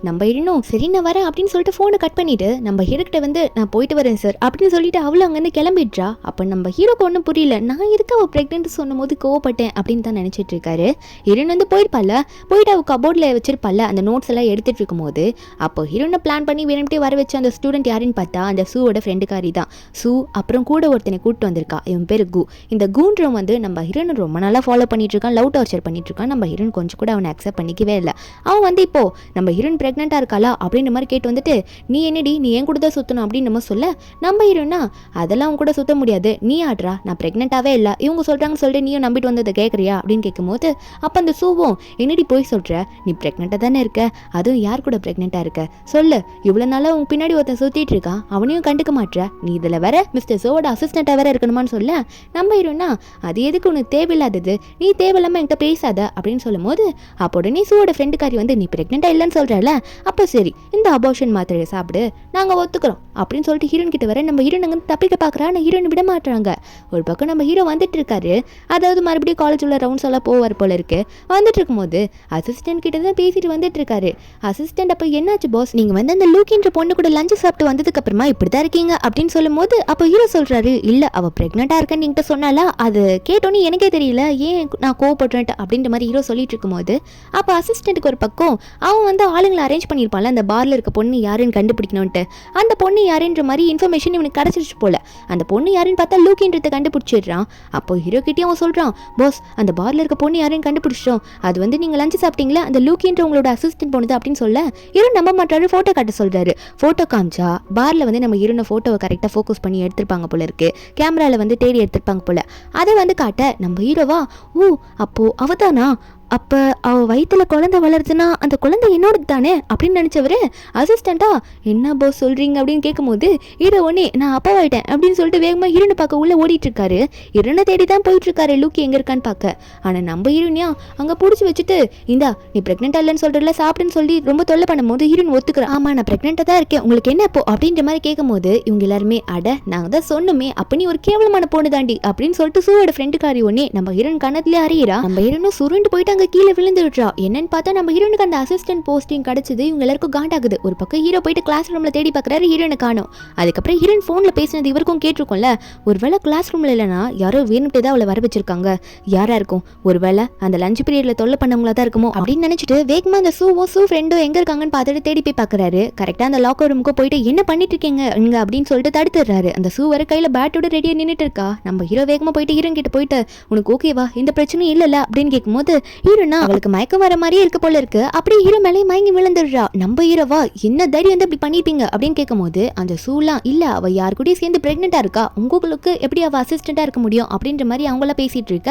நம்ம ஹீரோனும் சரி நான் வரேன் அப்படின்னு சொல்லிட்டு ஃபோனை கட் பண்ணிட்டு நம்ம ஹீரோக்கிட்ட வந்து நான் போயிட்டு வரேன் சார் அப்படின்னு சொல்லிட்டு அவளும் அங்கேருந்து கிளம்பிடுறா. அப்போ நம்ம ஹீரோக்கு ஒன்றும் புரியல, நான் இருக்க அவள் ப்ரெக்னென்ட் சொன்னும் போது கோவப்பட்டேன் அப்படின்னு தான் நினச்சிட்டு இருக்காரு. ஹீரோன் வந்து போயிருப்பால, போயிட்டு அவள் கபோர்டில் வச்சிருப்பால அந்த நோட்ஸ் எல்லாம் எடுத்துட்டு இருக்கும்போது அப்போ ஹீரோனை பிளான் பண்ணி வேணும்ட்டே வர வச்ச அந்த ஸ்டூடெண்ட் யாருன்னு பார்த்தா அந்த சூவோட ஃப்ரெண்டுக்காரி தான். சூ அப்புறம் கூட ஒருத்தனை கூப்பிட்டு வந்திருக்கா, இவன் பேர் கு. இந்த கூன்றவன் வந்து நம்ம ஹீரோனை ரொம்ப நாளாக ஃபாலோ பண்ணிட்டு இருக்கான், லவ் டார்ச்சர் பண்ணிட்டு இருக்கான். நம்ம ஹீரோன் கொஞ்சம் கூட அவனை அக்செப்ட் பண்ணிக்கவே இல்லை. அவன் வந்து இப்போ நம்ம ஹீரோன் ப்ரெக்னெண்ட்டாக இருக்காளா அப்படின்ற மாதிரி கேட்டு வந்துட்டு நீ என்னடி நீ ஏன் கூட தான் சுற்றணும் அப்படின்னு நம்ம சொல்ல நம்ம ஹீரோனா அதெல்லாம் அவன் கூட சுற்ற முடியாது, நீ ஆடுறா, நான் ப்ரெக்னெண்ட்டாகவே இல்லை, இவங்க சொல்கிறாங்கன்னு சொல்லிட்டு நீயும் நம்பிட்டு வந்ததை கேட்குறியா அப்படின்னு கேட்கும்போது அப்போ அந்த சூவும் என்னடி போய் சொல்கிற, நீ ப்ரெக்னெண்ட்டாக தானே இருக்க, அதுவும் யார் கூட ப்ரெக்னெண்ட்டாக இருக்க சொல்லு, இவ்வளோ நாளாக உங்க பின்னாடி ஒருத்தன் சுற்றிட்டு இருக்கான், அவனையும் கண்டுக்க மாட்டேற, நீ இதில் வேற மிஸ்டர் சோவோட அசிஸ்டண்ட்டாக வேற இருக்கணுமான்னு சொல்ல நம்ம ஹீரோனா அது எதுக்கு உனக்கு தேவையில்லாதது, நீ தேவையில்லாமல் என்கிட்ட பேசாத அப்படின்னு சொல்லும் போது அப்போ உடனே சூவோட ஃப்ரெண்டுக்காரி வந்து நீ ப்ரெக்னெண்ட்டாக இல்லைன்னு சொல்கிறல, அப்போ சரி இந்த அபார்ஷன் மாத்திரையை சாப்பிடு நாங்கள் ஒத்துக்கிறோம் அப்படின்னு சொல்லிட்டு ஹீரோன் கிட்ட வர நம்ம ஹீரோன் அங்கே தப்பிக்க பார்க்குறா. ஆனால் ஹீரோன் விட மாட்டுறாங்க. ஒரு பக்கம் நம்ம ஹீரோ வந்துட்டு இருக்காரு, அதாவது மறுபடியும் காலேஜ் உள்ள ரவுண்ட்ஸ் எல்லாம் போவார் போல இருக்கு. வந்துட்டு இருக்கும்போது அசிஸ்டன்ட் கிட்ட தான் பேசிட்டு வந்துட்டு இருக்காரு. அசிஸ்டன்ட் அப்போ என்னாச்சு பாஸ், நீங்க வந்து அந்த லூக்கின்ற பொண்ணு கூட லஞ்ச் சாப்பிட்டு வந்ததுக்கு அப்புறமா இப்படி தான் இருக்கீங்க அப்படின்னு சொல்லும் போது அப்போ ஹீரோ சொல்றாரு இல்ல அவ பிரெக்னெண்டா இருக்கன்னு நீங்கிட்ட சொன்னாலா, அது கேட்டோன்னே எனக்கே தெரியல ஏன் நான் கோவப்படுறேன் அப்படின்ற மாதிரி ஹீரோ சொல்லிட்டு இருக்கும்போது அப்போ அசிஸ்டன்ட்டுக்கு ஒரு பக்கம் அவன் வந்து ஆளுங்களை அரேஞ்ச் பண்ணியிருப்பான்ல அந்த பார்ல இருக்க பொண்ணு யாருன்னு கண்டுபிடிக்கணும்ட்டு, அந்த பொண்ணு யாருன்ற மாதிரி இன்ஃபர்மேஷன் இவனுக்கு கிடைச்சிருச்சு போல. அந்த பொண்ணு யாருன்னு பார்த்தா லூக்கின்றதை கண்டுபிடிச்சிடுறான். அப்போ ஹீரோ கிட்டேயும் அவன் சொல்றான் பாஸ் அந்த பார்ல இருக்க பொண்ணு யாருன்னு கண்டுபிடிச்சிட்டோம், அது வந்து நீங்க லஞ்ச் சாப்பிட்டீங்களா அந்த லூக்கின்ற உங்களோட அசிஸ்டன்ட் பொண்ணுது அப்படின்னு சொல்ல ஹீரோ நம்ப மாட்டாரு, போட்டோ காட்ட சொல்றாரு. போட்டோ காமிச்சா பார்ல வந்து நம்ம ஹீரோனை போட்டோவை கரெக்டாக ஃபோக்கஸ் பண்ணி எடுத்திருப்பாங்க போல இருக்கு, கேமரால வந்து தேடி எடுத்திருப்பாங்க போல. அதை வந்து காட்ட நம்ம ஹீரோவா ஓ அப்போ அவதானா, அப்போ அவள் வயிற்றுல குழந்தை வளருதுன்னா அந்த குழந்தை என்னோடது தானே அப்படின்னு நினச்சவர் அசிஸ்டண்ட்டா என்ன பாஸ் சொல்கிறீங்க அப்படின்னு கேட்கும்போது ஹீரோ ஒன்னே நான் அப்பாவாயிட்டேன் அப்படின்னு சொல்லிட்டு வேகமாக ஹீரோனை பார்க்க உள்ளே ஓடிட்டு இருக்காரு. ஹீரோனை தேடி தான் போயிட்டு இருக்காரு லூக்கி எங்கே இருக்கான்னு பார்க்க. ஆனால் நம்ம ஹீரோனியா அங்கே பிடிச்சி வச்சுட்டு இந்தா நீ ப்ரெக்னெண்ட்டாக இல்லைன்னு சொல்கிறல சாப்பிடுன்னு சொல்லி ரொம்ப தொல்லை பண்ணும்போது ஹீரோன் ஒத்துக்கிறேன், ஆமாம் நான் ப்ரெக்னெண்ட்டாக தான் இருக்கேன் உங்களுக்கு என்ன இப்போ அப்படின்ற மாதிரி கேட்கும்போது இவங்க எல்லாருமே அட நாங்கள் தான் சொன்னோமே அப்போ நீ ஒரு கேவலமான பொண்ணு தாண்டி அப்படின்னு சொல்லிட்டு சூவோட ஃப்ரெண்டுக்காரி ஒன்னே நம்ம ஹீரோன் கணத்துலேயே அறியிறா. நம்ம ஹீரோனும் சுருண்டு போயிட்டு அங்கே கீழே விழுந்து விட்றா. என்னன்னு பார்த்தா நம்ம ஹீரோனுக்கு அந்த அசிஸ்டன்ட் போஸ்டிங் கிடைச்சது இவங்க எல்லாருக்கும் காண்டாகுது. ஒரு பக்கம் ஹீரோ போயிட்டு கிளாஸ் ரூம்ல தேடி பார்க்குறாரு, ஹீரோனை காணோம். அதுக்கப்புறம் ஹீரோன் ஃபோனில் பேசினது இவருக்கும் கேட்டிருக்கோம்ல, ஒருவேளை கிளாஸ் ரூம்ல இல்லைனா யாரோ வேணும்ட்டே தான் அவளை வர வச்சிருக்காங்க, யாரா இருக்கும், ஒருவேளை அந்த லஞ்ச் பீரியட்ல தொல்லை பண்ணவங்களா தான் இருக்குமோ அப்படின்னு நினைச்சிட்டு வேகமா அந்த சூ ஃப்ரெண்டும் எங்க இருக்காங்கன்னு பார்த்துட்டு தேடி போய் பார்க்குறாரு. கரெக்டாக அந்த லாக்கர் ரூமுக்கு போயிட்டு என்ன பண்ணிட்டு இருக்கீங்க இங்க அப்படின்னு சொல்லிட்டு தடுத்துடுறாரு. அந்த சூ வர கையில பேட்டோட ரெடியா நின்றுட்டு இருக்கா. நம்ம ஹீரோ வேகமா போயிட்டு ஹீரோன் கிட்ட போயிட்டு உனக்கு ஓகேவா எந்த பிரச்சனையும் இல்லைல்ல அப்படின்னு கேட்கும்போது ஹீரோனா அவளுக்கு மயக்கம் வர மாதிரியே இருக்க போல இருக்கு. அப்படியே ஹீரோ மேலே மயங்கி விழுந்துடுறா. நம்ம ஹீரோவா என்ன தைரியம் வந்து இப்படி பண்ணிருப்பீங்க அப்படின்னு கேட்கும்போது அந்த சூலாம் இல்ல அவ யார் கூடயும் சேர்ந்து பிரெக்னெண்டா இருக்கா, உங்களுக்கு எப்படி அவ அசிஸ்டண்டா இருக்க முடியும் அப்படின்ற மாதிரி அவங்கள பேசிட்டு இருக்க.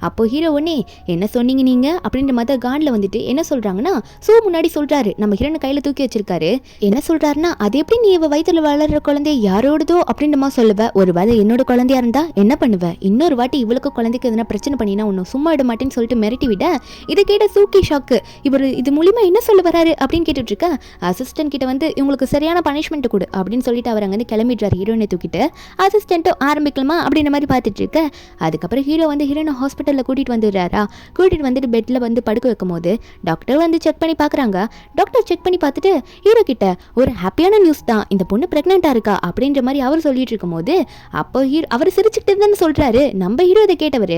அப்போ ஹீரோ ஒன்னே என்ன சொன்னீங்க நீங்க அப்படின்ற மாதிரி கான்ல வந்துட்டு என்ன சொல்றாங்கன்னா சூ முன்னாடி சொல்றாரு நம்ம ஹீரோனை கையில தூக்கி வச்சிருக்காரு. என்ன சொல்றாருன்னா அது எப்படி நீ இவ வயிற்றுல வளர்ற குழந்தை யாரோடதோ அப்படின்ற மாதிரி சொல்லுவ, ஒரு வேளை என்னோட குழந்தையா இருந்தா என்ன பண்ணுவ, இன்னொரு வாட்டி இவளுக்கு குழந்தைக்கு எதனா பிரச்சனை பண்ணினா ஒன்னும் சும்மா விட மாட்டேன்னு சொல்லிட்டு மிரட்டி விட. இதை கேட்ட சூக்கி ஷாக்கு, இவர் இது மூலியமா என்ன சொல்ல வராரு அப்படின்னு கேட்டுட்டு இருக்க. அசிஸ்டன்ட் கிட்ட வந்து இவங்களுக்கு சரியான பனிஷ்மெண்ட் கொடு அப்படின்னு சொல்லிட்டு அவர் அங்கே கிளம்பிடுறாரு ஹீரோனை தூக்கிட்டு. அசிஸ்டன்ட்டும் ஆரம்பிக்கலாமா அப்படின்ற மாதிரி பார்த்துட்டு இருக்க. அதுக்கப்புறம் ஹீரோ வந்து ஹீரோனை ஹாஸ்பிட்டலில் கூட்டிட்டு வந்துடுறாரா. கூட்டிட்டு வந்துட்டு பெட்ல வந்து படுக்க வைக்கும் போது டாக்டர் வந்து செக் பண்ணி பார்க்குறாங்க. டாக்டர் செக் பண்ணி பார்த்துட்டு ஹீரோ கிட்ட ஒரு ஹாப்பியான நியூஸ் தான், இந்த பொண்ணு பிரெக்னெண்டா இருக்கா அப்படின்ற மாதிரி அவர் சொல்லிட்டு இருக்கும் போது அப்போ அவர் சிரிச்சுக்கிட்டு தானே சொல்றாரு. நம்ம ஹீரோ இதை கேட்டவர்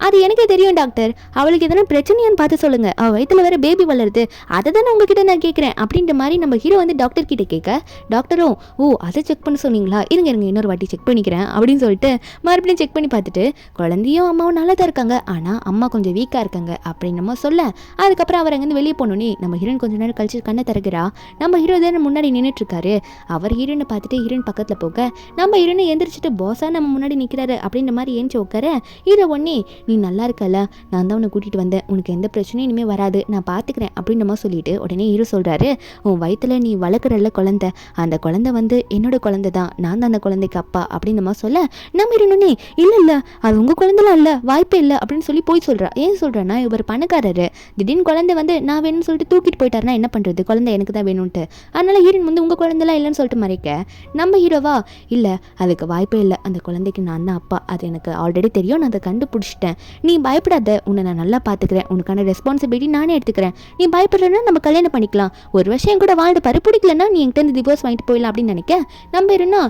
அது எனக்கே தெரியும் டாக்டர், அவளுக்கு எதனா பிரச்சனை பிரச்சனையான்னு பார்த்து சொல்லுங்க, அவ வயித்துல வேற பேபி வளருது, அதை தானே உங்ககிட்ட நான் கேட்குறேன் அப்படின்ற மாதிரி நம்ம ஹீரோ வந்து டாக்டர் கிட்ட கேட்க, டாக்டரும் ஓ அதை செக் பண்ண சொன்னீங்களா, இருங்க இருங்க இன்னொரு வாட்டி செக் பண்ணிக்கிறேன் அப்படின்னு சொல்லிட்டு மறுபடியும் செக் பண்ணி பார்த்துட்டு குழந்தையும் அம்மாவும் நல்லா தான் இருக்காங்க, ஆனால் அம்மா கொஞ்சம் வீக்காக இருக்காங்க அப்படின்னு நம்ம சொல்ல, அதுக்கப்புறம் அவர் அங்கேருந்து வெளியே போனோன்னே நம்ம ஹீரோயின் கொஞ்சம் நேரம் கழிச்சு கண்ணை திறக்கிறா. நம்ம ஹீரோ தானே முன்னாடி நின்றுட்டு இருக்காரு. அவர் ஹீரோனை பார்த்துட்டு ஹீரோயின் பக்கத்தில் போக நம்ம ஹீரோனை எந்திரிச்சிட்டு பாஸா நம்ம முன்னாடி நிற்கிறாரு அப்படின்ற மாதிரி ஏஞ்சி உட்கார, ஹீரோ ஒன்னே நீ நல்லா இருக்கல, நான் தான் உன்னை கூட்டிகிட்டு வந்தேன், உனக்கு எந்த பிரச்சனையும் இனிமேல் வராது, நான் பார்த்துக்கிறேன் அப்படின்னு நம்ம சொல்லிட்டு உடனே ஹீரோ சொல்கிறாரு, உன் வயிற்றுல நீ வளர்க்குறல்ல குழந்தை, அந்த குழந்தை வந்து என்னோட குழந்தை தான், நான் தான் அந்த குழந்தைக்கு அப்பா அப்படின்னு நம்ம சொல்ல, நம்ம ஹீரோனே இல்லை இல்லை அது உங்கள் குழந்தைலாம் இல்லை, வாய்ப்பே இல்லை அப்படின்னு சொல்லி போய் சொல்கிறா. ஏன் சொல்கிறேன்னா இவர் பணக்காரரு, திடீர்னு குழந்தை வந்து நான் வேணும்னு சொல்லிட்டு தூக்கிட்டு போயிட்டாருன்னா என்ன பண்ணுறது, குழந்தை எனக்கு தான் வேணும்ன்ட்டு, அதனால ஹீரோன் வந்து உங்கள் குழந்தைலாம் இல்லைன்னு சொல்லிட்டு மறைக்க, நம்ம ஹீரோவா இல்லை அதுக்கு வாய்ப்பே இல்லை, அந்த குழந்தைக்கு நான் தான் அப்பா, அது எனக்கு ஆல்ரெடி தெரியும், நான் அதை கண்டுபிடிச்சிட்டேன், நீ பயப்படாத, உன்னை நான் நல்லா பார்த்துக்கிறேன், உனக்கான ரெஸ்பான்சிபிலிட்டி நானே எடுத்துக்கிறேன், நீ பயப்படுறேன்னா நம்ம கல்யாணம் பண்ணிக்கலாம், ஒரு வருஷம் என் கூட வாழ்ந்து பாரு, பிடிக்கலன்னா நீ என்கிட்ட இருந்து டிவோர்ஸ் வாங்கிட்டு போயிடலாம் அப்படின்னு நினைக்க, நம்ம ஹீரோனா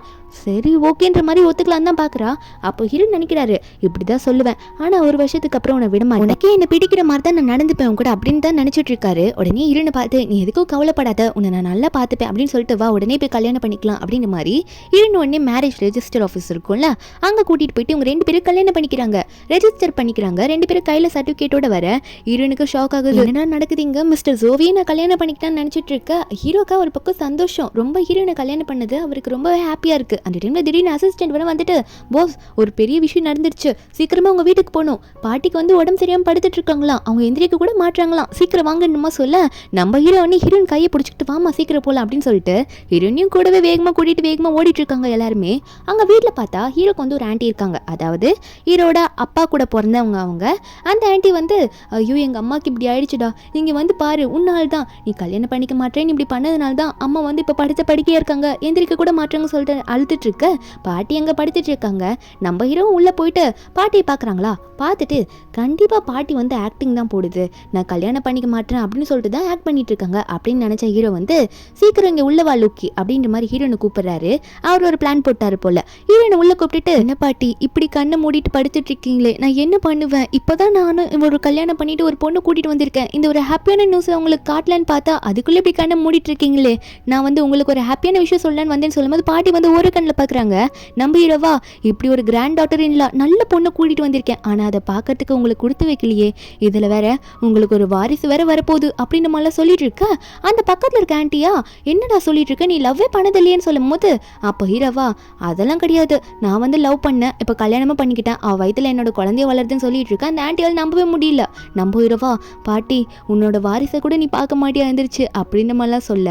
சரி ஓகேன்ற மாதிரி ஒத்துக்கலாம் தான் பார்க்குறா. அப்போ ஹீரோ நினைக்கிறாரு இப்படி தான் சொல்லுவேன், ஆனால் ஒரு வருஷத்துக்கு அப்புறம் உன்னை விடமா, உனக்கே என்னை பிடிக்கிற மாதிரி தான் நான் நடந்துப்பேன் கூட அப்படின்னு தான் நினச்சிட்டு இருக்காரு. உடனே ஹீரோனை பார்த்து நீ எதுக்கும் கவலைப்படாத, உன்னை நான் நல்லா பார்த்துப்பேன் அப்படின்னு சொல்லிட்டு வா உடனே போய் கல்யாணம் பண்ணிக்கலாம் அப்படின்ற மாதிரி ஹீரோன் உடனே மேரேஜ் ரெஜிஸ்டர் ஆஃபீஸ் இருக்கும்ல, அங்கே கூட்டிகிட்டு போயிட்டு இவங்க 2 பேரும் கல்யாணம் பண்ணிக்கிறாங்க, ரெஜிஸ்டர் பண்ணிக்கிறாங்க. 2 பேரும் கையில் சர்டிஃபிகேட்டோட வர ஹீரோனுக்கு ஷாக் ஆகுது, என்ன நடக்குதுங்க, மிஸ்டர் ஜோவியை நான் கல்யாணம் பண்ணிக்கிட்டான்னு நினச்சிட்டு இருக்க. ஹீரோக்கா ஒரு பக்கம் சந்தோஷம், ரொம்ப ஹீரோனை கல்யாணம் பண்ணது அவருக்கு ரொம்ப ஹாப்பியாக இருக்குது. அந்த டைமில் திடீர்னு அசிஸ்டன்ட் வர வந்துட்டு பாஸ் ஒரு பெரிய விஷயம் நடந்துருச்சு, சீக்கிரமா உங்க வீட்டுக்கு போகணும், பாட்டிக்கு வந்து உடம்பு சரியாம படுத்துட்டு இருக்காங்களாம், அவங்க எந்திரிக்க கூட மாட்டாங்களாம், சீக்கிரம் வாங்கணுமா சொல்ல, நம்ம ஹீரோயின் கையை பிடிச்சிக்கிட்டு வாமா சீக்கிரம் போகலாம் அப்படின்னு சொல்லிட்டு ஹீரோனையும் கூடவே வேகமாக கூட்டிட்டு வேகமாக ஓடிட்டு இருக்காங்க எல்லாருமே. அங்கே வீட்டில் பார்த்தா ஹீரோக்கு வந்து ஒரு ஆண்டி இருக்காங்க, அதாவது ஹீரோட அப்பா கூட பிறந்தவங்க அவங்க. அந்த ஆண்டி வந்து ஐயோ எங்கள் அம்மாவுக்கு இப்படி ஆயிடுச்சுடா, நீங்கள் வந்து பாரு உன்னால் தான், நீ கல்யாணம் பண்ணிக்க மாட்டேன்னு இப்படி பண்ணதுனால தான் அம்மா வந்து இப்போ படித்த படிக்கையாக இருக்காங்க, எந்திரிக்க கூட மாட்டாங்கன்னு சொல்லிட்டு அழுதுட்டு இருக்க. பாட்டி அங்கே படித்துட்டு இருக்காங்க. நம்ம ஹீரோ உள்ளே போயிட்டு பாட்டியை பார்க்குறாங்களா, பார்த்துட்டு கண்டிப்பாக பாட்டி வந்து ஆக்டிங் தான் போடுது, நான் கல்யாணம் பண்ணிக்க மாட்டேன் அப்படின்னு சொல்லிட்டு தான் ஆக்ட் பண்ணிட்டு இருக்காங்க அப்படின்னு நினச்ச ஹீரோ வந்து சீக்கிரம் இங்கே உள்ளவா லுக்கி அப்படின்ற மாதிரி ஹீரோனை கூப்பிடுறாரு. அவர் ஒரு பிளான் போட்டாரு போல. ஹீரோனை உள்ள கூப்பிட்டுட்டு என்ன பாட்டி இப்படி கண்ணை மூடிட்டு படுத்துட்டு இருக்கீங்களே, நான் என்ன பண்ணுவேன், இப்போதான் நானும் ஒரு கல்யாணம் பண்ணிட்டு ஒரு பொண்ணு கூட்டிட்டு வந்திருக்கேன், இந்த ஒரு ஹாப்பியான நியூஸ் உங்களுக்கு காட்டலான்னு பார்த்தா அதுக்குள்ளே இப்படி கண்ணை மூடிட்டு இருக்கீங்களே, நான் வந்து உங்களுக்கு ஒரு ஹாப்பியான விஷயம் சொல்லலான்னு வந்தேன்னு சொல்லும்போது பாட்டி வந்து ஒரு கண்ணில் பார்க்குறாங்க. நம்ம ஹீரோவா இப்படி ஒரு கிராண்ட் டாட்டர் இல்ல நல்ல பொண்ணை கூட்டிட்டு வந்திருக்கேன், ஆனால் அதை பார்க்கறதுக்கு உங்களுக்கு கொடுத்து வைக்கலையே, இதில் வேற உங்களுக்கு ஒரு வாரிசு வேற வரப்போகுது அப்படின்னு நம்மளாம் சொல்லிட்டு இருக்க. அந்த பக்கத்தில் இருக்க ஆண்டியா என்னடா சொல்லிட்டு இருக்க, நீ லவ்வே பண்ணதில்லையேன்னு சொல்லும் போது அப்போ ஹீரோவா அதெல்லாம் கிடையாது, நான் வந்து லவ் பண்ணேன், இப்போ கல்யாணமாக பண்ணிக்கிட்டேன், அவள் வயிற்றுல என்னோட குழந்தைய வளருதுன்னு சொல்லிட்டு இருக்கேன். அந்த ஆண்டியால் நம்பவே முடியல. நம்ம ஹீரோவா பாட்டி உன்னோட வாரிசை கூட நீ பார்க்க மாட்டியா எழுந்திரிச்சு அப்படின்னு நம்மளாம் சொல்ல,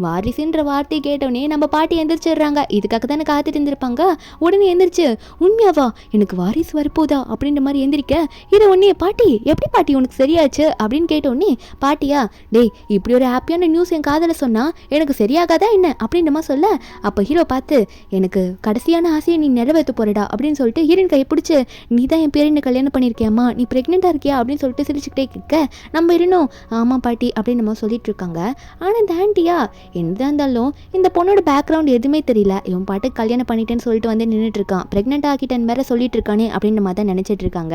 வாரிசுன்ற வார்த்தையை கேட்டோடனே நம்ம பாட்டி எந்திரிச்சிடுறாங்க. இதுக்காக தானே காத்துட்டு இருந்திருப்பாங்க. உடனே எந்திரிச்சு உண்மையாவா எனக்கு வாரிசு வரப்போதா அப்படின்ற மாதிரி எந்திரிக்க, இதை உடனே பாட்டி எப்படி பாட்டி உனக்கு சரியாச்சு அப்படின்னு கேட்டோடனே பாட்டியா டேய் இப்படி ஒரு ஹாப்பியான நியூஸ் என் காதல சொன்னா எனக்கு சரியாகாதா என்ன அப்படின்ற மாதிரி சொல்ல, அப்போ ஹீரோ பார்த்து எனக்கு கடைசியான ஆசையை நீ நிறைவேற்ற போறடா அப்படின்னு சொல்லிட்டு ஹீரோயின் கையை பிடிச்சி நீ தான் என் பேரை கல்யாணம் பண்ணியிருக்கியாம்மா, நீ ப்ரெக்னெண்ட்டாக இருக்கியா அப்படின்னு சொல்லிட்டு சிரிச்சுக்கிட்டே கேட்க, நம்ம இருணும் ஆமாம் பாட்டி அப்படின்னு நம்ம சொல்லிட்டு இருக்காங்க. ஆனால் இந்த ஆண்டியா என்னதான் இருந்தாலும் இந்த பொண்ணோட பேக்ரவுண்ட் எதுவுமே தெரியல, இவன் பாட்டு கல்யாணம் பண்ணிட்டேன்னு சொல்லிட்டு வந்து நின்றுட்டு இருக்கான், ப்ரெக்னென்ட் ஆகிட்டேன் வேற சொல்லிட்டு இருக்கானே அப்படின்னு மாதிரி தான் நினச்சிட்டு இருக்காங்க.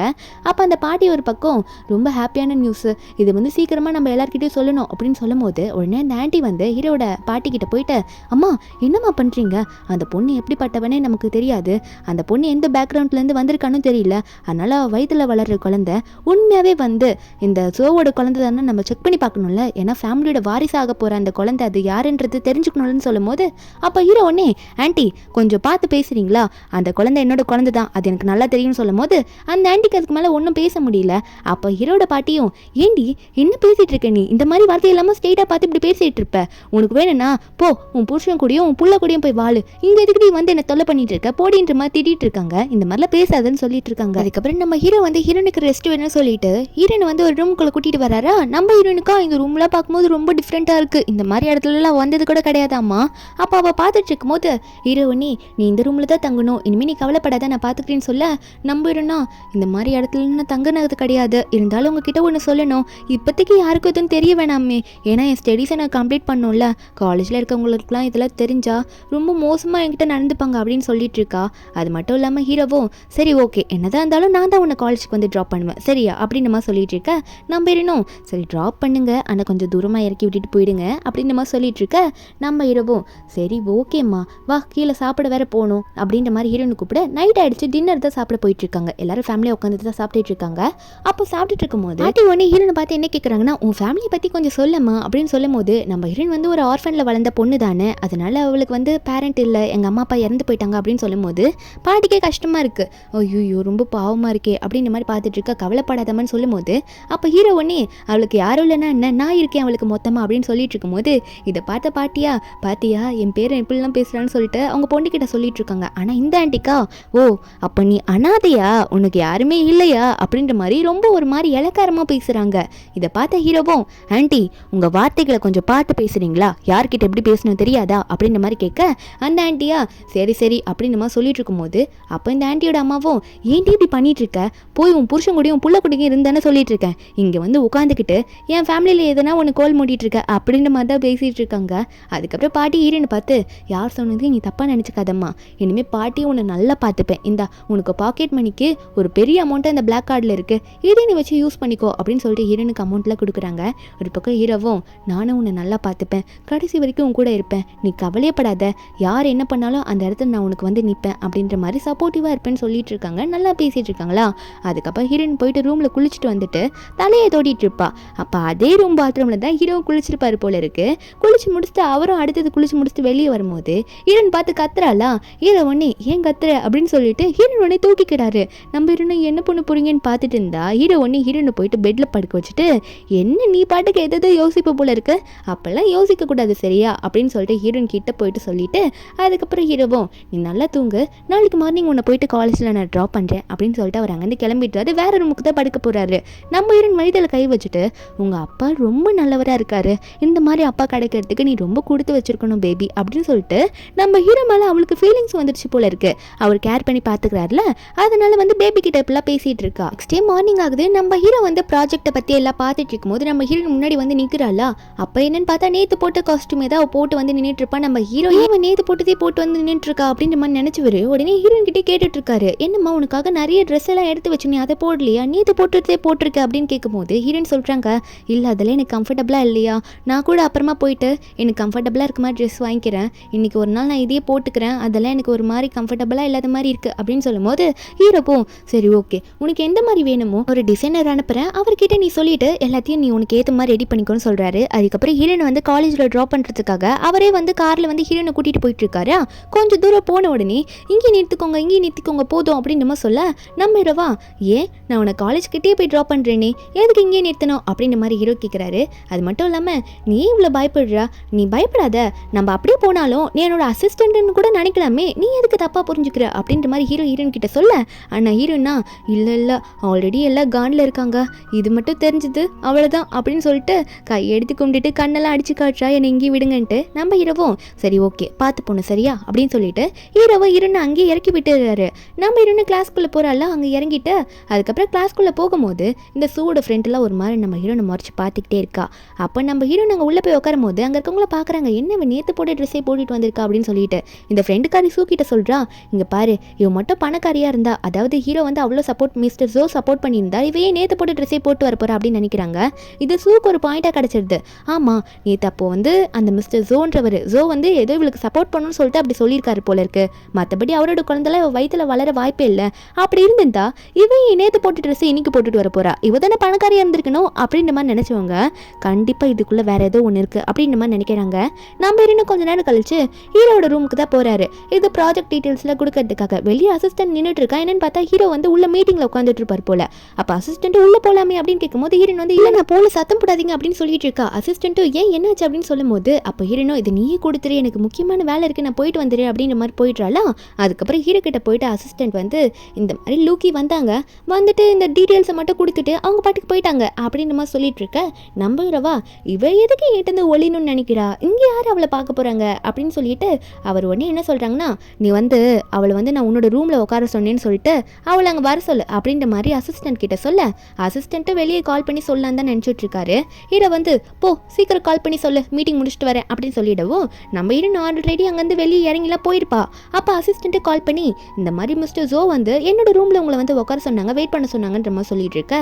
அப்போ அந்த பாட்டி ஒரு பக்கம் ரொம்ப ஹாப்பியான நியூஸ், இது வந்து சீக்கிரமாக நம்ம எல்லாருக்கிட்டையும் சொல்லணும் அப்படின்னு சொல்லும் போது உடனே அந்த ஆண்டி வந்து ஹீரோட பாட்டி கிட்ட போயிட்டு அம்மா என்னம்மா பண்ணுறீங்க, அந்த பொண்ணு எப்படிப்பட்டவனே நமக்கு தெரியாது, அந்த பொண்ணு எந்த பேக்ரவுண்ட்லேருந்து வந்திருக்கானு தெரியல, அதனால வயிற்றுல வளர்கிற குழந்தை உண்மையாகவே வந்து இந்த சோவோட குழந்தை தானே நம்ம செக் பண்ணி பார்க்கணும்ல, ஏன்னா ஃபேமிலியோட வாரிசாக போகிற அந்த குழந்தை அது யாருன்றது தெரிஞ்சுக்கணும்னு சொல்லும் போது அப்போ ஹீரோ உடனே ஆண்டி கொஞ்சம் பார்த்து பேசுகிறீங்களா, அந்த குழந்தை என்னோட குழந்தை தான் அது எனக்கு நல்லா தெரியும்னு சொல்லும் போது அந்த ஆண்டிக்கு அதுக்கு மேலே ஒன்றும் பேச முடியல. அப்போ ஹீரோட பாட்டியும் ஏண்டி என்ன பேசிகிட்டு இருக்க, நீ இந்த மாதிரி வார்த்தை இல்லாமல் ஸ்ட்ரெயிட்டாக பார்த்து இப்படி பேசிகிட்டு இருப்ப, உனக்கு வேணும்னா போ உன் புருஷன் கூடயும் உன் புள்ள கூடயும் போய் வாழு, இங்கே எதுக்கு வந்து என்ன தொல்லை பண்ணிட்டு இருக்க போடின்ற மாதிரி திட்டிட்டு இருக்காங்க. இந்த மாதிரிலாம் பேசாதுன்னு சொல்லிட்டு இருக்காங்க. அதுக்கப்புறம் நம்ம ஹீரோ வந்து ஹீரோனுக்கு ரெஸ்ட் வேணும்னு சொல்லிட்டு ஹீரோனை வந்து ஒரு ரூமுக்குள்ள கூட்டிட்டு வராரா. நம்ம ஹீரோனுக்கா இந்த ரூம்லாம் பார்க்கும்போது ரொம்ப டிஃப்ரெண்ட்டாக இருக்குது, இந்த மாதிரி இடத்துலலாம் வந்தது கூட கிடையாதாம்மா. அப்போ அவள் பார்த்துட்டு இருக்கும்போது ஹீரோ உடனே நீ இந்த ரூமில் தான் தங்கணும், இனிமேல் நீ கவலைப்படாத நான் பார்த்துக்கிறேன்னு சொல்ல நம்பிடுனா இந்த மாதிரி இடத்துல நான் தங்குனது கிடையாது, இருந்தாலும் உங்ககிட்ட ஒன்று சொல்லணும், இப்போதைக்கு யாருக்கும் எதுவும் தெரிய வேணாமே, ஏன்னா என் ஸ்டடீஸை நான் கம்ப்ளீட் பண்ணோம்ல, காலேஜில் இருக்கவங்களுக்குலாம் இதெல்லாம் தெரிஞ்சா ரொம்ப மோசமாக என்கிட்ட நடந்துப்பாங்க அப்படின்னு சொல்லிட்டு இருக்கா. அது மட்டும் இல்லாமல் ஹீரோவும் சரி ஓகே என்னதான் இருந்தாலும் நான் தான் உன்னை காலேஜுக்கு வந்து ட்ராப் பண்ணுவேன் சரியா அப்படின்னு நம்ம சொல்லிட்டு இருக்க. நம்ம இருணும் சரி ட்ராப் பண்ணுங்க ஆனால் கொஞ்சம் தூரமாக இறக்கி விட்டுட்டு போயிடுங்க அப்படின்னு நம்ம சொல்லிட்டு இருக்க. நம்ம ஹீரோவும் சரி ஓகேம்மா வா கீழே சாப்பிட வேற போகணும் அப்படின்ற மாதிரி ஹீரோனு கூப்பிட நைட் ஆயிடுச்சு, டின்னர் தான் சாப்பிட போயிட்டு இருக்காங்க, எல்லாரும் ஃபேமிலியாக உட்காந்துட்டு தான் சாப்பிட்டுட்டு இருக்காங்க. அப்போ சாப்பிட்டுட்டு இருக்கும்போது பாட்டி ஒன்று ஹீரோனை பார்த்து என்ன கேட்குறாங்கன்னா உன் ஃபேமிலியை பற்றி கொஞ்சம் சொல்லம்மா அப்படின்னு சொல்லும் போது நம்ம ஹீரோன் வந்து ஒரு ஆர்ஃபனில் வளர்ந்த பொண்ணு தானே, அதனால அவளுக்கு வந்து பேரண்ட் இல்லை, எங்கள் அம்மா அப்பா இறந்து போயிட்டாங்க அப்படின்னு சொல்லும் போது பாட்டிக்கே கஷ்டமாக இருக்குது, ஐயோ ரொம்ப பாவமாக இருக்கே அப்படின்ற மாதிரி பார்த்துட்டு இருக்க. கவலைப்படாதமான்னு சொல்லும் போது அப்போ ஹீரோ ஒன்னே அவளுக்கு யாரும் இல்லைன்னா என்ன நான் இருக்கேன் அவளுக்கு மொத்தமாக அப்படின்னு சொல்லிட்டு இருக்கும்போது இதை பார்த்த பாட்டியா என் பேரை எப்படிலாம் பேசுகிறான்னு சொல்லிட்டு அவங்க பொண்ணுக்கிட்ட சொல்லிட்டு இருக்காங்க. ஆனால் இந்த ஆண்டிக்கா ஓ அப்போ நீ அனாதையா உனக்கு யாருமே இல்லையா அப்படின்ற மாதிரி ரொம்ப ஒரு மாதிரி இலக்காரமாக பேசுகிறாங்க. இதை பார்த்த ஹீரோவும் ஆண்டி உங்கள் வார்த்தைகளை கொஞ்சம் பார்த்து பேசுகிறீங்களா, யார்கிட்ட எப்படி பேசணும் தெரியாதா அப்படின்ற மாதிரி கேட்க அந்த ஆண்டியா சரி அப்படின்னு மாதிரி சொல்லிட்டு இருக்கும்போது அப்போ இந்த ஆண்டியோட அம்மாவும் ஏன்டி இப்படி பண்ணிட்டு இருக்க, போய் உன் புருஷன் கூடயும் புள்ள கூடயும் இருந்தானே சொல்லிட்டு இருக்கேன், இங்கே வந்து உட்காந்துக்கிட்டு என் ஃபேமிலியில் எதனா ஒன்று கோல் மூடிட்டு இருக்க அப்படின்ற மாதிரி தான் பேசிகிட்டு இருக்காங்க. அதுக்கப்புறம் பாட்டி ஹீரோனை பார்த்து யார் சொன்னது நீ தப்பாக நினச்சிக்காதம்மா, இனிமேல் பாட்டி உன்னை நல்லா பார்த்துப்பேன், இந்தா உனக்கு பாக்கெட் மணிக்கு ஒரு பெரிய அமௌண்ட்டு அந்த பிளாக் கார்டில் இருக்குது, இதை நீ வச்சு யூஸ் பண்ணிக்கோ அப்படின்னு சொல்லிட்டு ஹீரோனுக்கு அமௌண்ட்லாம் கொடுக்குறாங்க. ஒரு பக்கம் ஹீரோவும் நானும் உன்னை நல்லா பார்த்துப்பேன், கடைசி வரைக்கும் உன் கூட இருப்பேன், நீ கவலையப்படாத, யார் என்ன பண்ணாலும் அந்த இடத்துல நான் உனக்கு வந்து நிற்பேன் அப்படின்ற மாதிரி சப்போர்ட்டிவாக இருப்பேன்னு சொல்லிட்டு இருக்காங்க. நல்லா பேசிகிட்டு இருக்காங்களா. அதுக்கப்புறம் ஹீரோயின் போயிட்டு ரூமில் குளிச்சுட்டு வந்துட்டு தலையை தோட்டிட்டு இருப்பா. அப்போ அதே ரூம் பாத்ரூமில் தான் ஹீரோ குளிச்சிருப்பாரு போல இருக்கு. குளிச்சு முடிச்சுட்டு அவரும் அடுத்தது குளிச்சு முடிச்சுட்டு வெளியே வரும்போது ஹீரோயின் பார்த்து கத்துறாளா. ஹீரோ உடனே ஏன் கத்துற அப்படின்னு சொல்லிட்டு ஹீரோயின் உடனே தூக்கிக்கிறாரு. நம்ம ஹீரோயின் என்ன பண்ண போறீங்கன்னு பார்த்துட்டு இருந்தா ஹீரோ உடனே ஹீரோனை போயிட்டு பெட்ல படுக்க வச்சுட்டு என்ன நீ பாட்டுக்கு எதோ யோசிப்ப போல இருக்கு, அப்பெல்லாம் யோசிக்க கூடாது சரியா அப்படின்னு சொல்லிட்டு ஹீரோயின் கிட்ட போயிட்டு சொல்லிட்டு அதுக்கப்புறம் ஹீரோவும் நீ நல்லா தூங்கு, நாளைக்கு மார்னிங் உன்னை போயிட்டு காலேஜில் நான் ட்ராப் பண்ணுறேன் அப்படின்னு சொல்லிட்டு அவர் அங்கேருந்து கிளம்பிட்டு வேற ரூமுக்கு தான் படுக்க போகிறாரு. நம்ம ஹீரோயின் மனிதல கை வச்சுட்டு உங்கள் அப்பா ரொம்ப நல்லவராக இருக்காரு, இந்த மாதிரி அப்பா கிடைக்கிறதுக்கு நீ ரொம்ப கொடுத்து வச்சிருக்கணும் பேபி அப்படின்னு சொல்லிட்டு நம்ம ஹீரோ மேலே அவளுக்கு ஃபீலிங்ஸ் வந்துடுச்சு போல இருக்கு. அவர் கேர் பண்ணி பார்த்துக்கிறாருல, அதனால வந்து பேபி கிட்ட இப்பெல்லாம் பேசிகிட்டு இருக்கா. நெக்ஸ்ட் டே மார்னிங் ஆகுது. நம்ம ஹீரோ வந்து ப்ராஜெக்ட்டை பற்றி எல்லாம் பார்த்துட்டு இருக்கும்போது நம்ம ஹீரோயின் முன்னாடி வந்து நிற்கிறாளா. அப்போ என்னன்னு பார்த்தா நேற்று போட்ட காஸ்ட்யூம் ஏதாவது போட்டு வந்து நின்றுட்டு இருப்பா. நம்ம ஹீரோ ஏன் நேற்று போட்டதே போட்டு வந்து நின்றுட்டு இருக்கா அப்படின்ற மாதிரி நினச்சிவரு. உடனே ஹீரோயின் கிட்டே கேட்டுட்டு இருக்காரு, என்னம்மா உனக்காக நிறைய ட்ரெஸ் எல்லாம் எடுத்து வச்சு நீ அதை போடலையா, நேற்று போட்டுட்டே போட்டிருக்க அப்படின்னு கேட்கும்போது ஹீரோயின் சொல்கிறாங்க இல்லை அதெல்லாம் எனக்கு கம்ஃபர்டபுளாக இல்லையா, நான் கூட அப்புறமா போயிட்டு எனக்கு கம்ஃபர்டபுளாக இருக்க மாதிரி ட்ரெஸ் வாங்கிக்கிறேன், இன்றைக்கி ஒரு நாள் நான் இதையே போட்டுக்கிறேன், அதெல்லாம் எனக்கு ஒரு மாதிரி கம்ஃபர்டபுளாக இல்லாத மாதிரி இருக்குது அப்படின்னு சொல்லும்போது ஹீரோப்போ சரி ஓகே உனக்கு எந்த மாதிரி வேணுமோ ஒரு டிசைனர் அனுப்புகிறேன், அவர்கிட்ட நீ சொல்லிட்டு எல்லாத்தையும் நீ உனக்கு ஏற்ற மாதிரி ரெடி பண்ணிக்கோன்னு சொல்கிறாரு. அதுக்கப்புறம் ஹீரோனை வந்து காலேஜில் ட்ராப் பண்ணுறதுக்காக அவரே வந்து காரில் வந்து ஹீரோனை கூட்டிகிட்டு போயிட்டு இருக்காரு. கொஞ்சம் தூரம் போன உடனே இங்கே நிறுத்திக்கோங்க போதும் அப்படின்னு நம்ம சொல்ல நம்ம ஹீரோவா ஏன் நான் உன்னை காலேஜ் கிட்டே போய் ட்ராப் பண்ணுறேனே எதுக்கு இங்கே நிறுத்தணும் அப்படின்ற மாதிரி ஹீரோ கேட்குறாரு. அது மட்டும் இல்லாமல் நீ இவ்வளோ பயப்படுறா, நீ பயப்படாத, நம்ம அப்படியே போனாலும் நீ என்னோட அசிஸ்டன்ட்னு கூட நினைக்கலாமே, நீ எதுக்கு தப்பாக புரிஞ்சுக்கிற அப்படின்ற மாதிரி ஹீரோயின் கிட்ட சொல்ல ஆனால் ஹீரோனா இல்லை ஆல்ரெடி எல்லாம் கானில் இருக்காங்க, இது மட்டும் தெரிஞ்சது அவ்வளோதான் அப்படின்னு சொல்லிட்டு கையெடுத்து கும்பிட்டுட்டு கண்ணெல்லாம் அடிச்சு காட்டுறா என்னை இங்கேயும் விடுங்கன்ட்டு. நம்ம ஹீரோவும் சரி ஓகே பார்த்து போகணும் சரியா அப்படின்னு சொல்லிட்டு ஹீரோவை ஹீரோனை அங்கேயே இறக்கி விட்டுறாரு. நம்ம ஹீரோனை கிளாஸ்க்குள்ளே போகிறால அங்கே இறங்கிட்டு அதுக்கப்புறம் கிளாஸ்க்குள்ளே போகும்போது இந்த ஷூவோட ஃப்ரெண்ட்லாம் ஒரு மாதிரி நம்ம ஹீரோனை முறைச்சி பார்த்துக்கிட்டே இருக்கா. அப்போ நம்ம ஹீரோ அங்கே உள்ளே போய் உட்காரும் போது அங்கே இருக்கவங்கள பார்க்குறாங்க, என்ன நேற்று போட்ட ட்ரெஸ்ஸே போட்டுட்டு வந்திருக்கா அப்படின்னு சொல்லிட்டு இந்த ஃப்ரெண்டுக்காரி ஷூ கிட்ட சொல்கிறா, இங்கே பாரு இவன் மட்டும் பணக்காரியாக இருந்தா, அதாவது ஹீரோ வந்து அவ்வளோ சப்போர்ட் மிஸ்டர் ஜோ சப்போர்ட் பண்ணியிருந்தா இவையே நேற்று போட்ட ட்ரெஸ்ஸே போட்டு வர போகிறா அப்படின்னு நினைக்கிறாங்க. இது ஷூக்கு ஒரு பாயிண்டாக கிடச்சிருது. ஆமாம் நேற்று அப்போ வந்து அந்த மிஸ்டர் ஜோ வந்து ஏதோ இவளுக்கு சப்போர்ட் பண்ணணும்னு சொல்லிட்டு அப்படி சொல்லியிருக்காரு போல இருக்கு, மற்றபடி அவரோட குழந்தைல வயிற்றுல வளர வாய்ப்பே இல்லை, அப்படி இருந்திருந்தா இவன் நேற்று போட்டு ட்ரெஸ்ஸை இன்னைக்கு போட்டுட்டு வர போறா, இவ தானே பணக்காரியாக இருந்திருக்கணும் அப்படின்ற மாதிரி நினைச்சவங்க கண்டிப்பாக இதுக்குள்ளே வேற ஏதோ ஒன்று இருக்குது அப்படின்ற மாதிரி நினைக்கிறாங்க. நம்ம இன்னும் கொஞ்ச நேரம் கழிச்சு ஹீரோட ரூமுக்கு தான் போறாரு. இது ப்ராஜெக்ட் டீட்டெயில்ஸ்ல கொடுக்கறதுக்காக வெளியே அசிஸ்டன்ட் நின்றுட்டு இருக்கா. என்னன்னு பார்த்தா ஹீரோ வந்து உள்ள மீட்டிங்ல உட்காந்துட்டு இருப்பார் போல. அப்போ அசிஸ்டன்ட் உள்ள போலாமே அப்படின்னு கேட்கும்போது ஹீரோன் வந்து இல்லை நான் போல சத்தம் போடாதீங்க அப்படின்னு சொல்லிட்டு இருக்கா. அசிஸ்டன்ட்டும் ஏன் என்னாச்சு அப்படின்னு சொல்லும் போது அப்போ ஹீரோனோ இது நீயே கொடுத்துரு, எனக்கு முக்கியமான வேலை இருக்கு, நான் போயிட்டு வந்துடுறேன் அப்படின்ற மாதிரி போயிடுறாளா. அதுக்கப்புறம் ஹீரோ கிட்ட போயிட்டு அசிஸ்டன்ட் வந்து இந்த மாதிரி லூக்கி வந்தாங்க, வந்துட்டு இந்த டீட்டெயில்ஸை மட்டும் கொடுத்துட்டு அவங்க பாட்டுக்கு போயிட்டாங்க அப்படின்ற மாதிரி சொல்லிட்டு இருக்க. நம்புகிறவா இவ எதுக்கு என்கிட்ட ஒளிணும்னு நினைக்கிறா, இங்கே யார் அவளை பார்க்க போறாங்க அப்படின்னு சொல்லிட்டு அவர் உடனே என்ன சொல்கிறாங்கன்னா, நீ வந்து அவளை வந்து நான் உன்னோட ரூமில் உட்கார சொன்னேன்னு சொல்லிட்டு அவளை அங்கே வர சொல்லு அப்படின்ற மாதிரி அசிஸ்டன்ட் கிட்ட சொல்ல, அசிஸ்டண்ட்டு வெளியே கால் பண்ணி சொல்லலான்னு தான் நினச்சிட்டு இருக்காரு. ஹீரோ வந்து போ சீக்கிரம் கால் பண்ணி சொல்லு, மீட்டிங் முடிச்சுட்டு வரேன் அப்படின்னு சொல்லிடவும், நம்ம ஹீரோ ஆல்ரெடி அங்கேருந்து வெளியே இறங்கிலாம் போயிருப்பா. அப்போ அசிஸ்டண்ட்டு கால் பண்ணி, இந்த மாதிரி மிஸ்டர் ஜோ வந்து என்னோட ரூமில் உங்களை வந்து உட்கார சொன்னாங்க, வெயிட் பண்ண சொன்னாங்கன்ற மாதிரி சொல்லிட்டு இருக்க.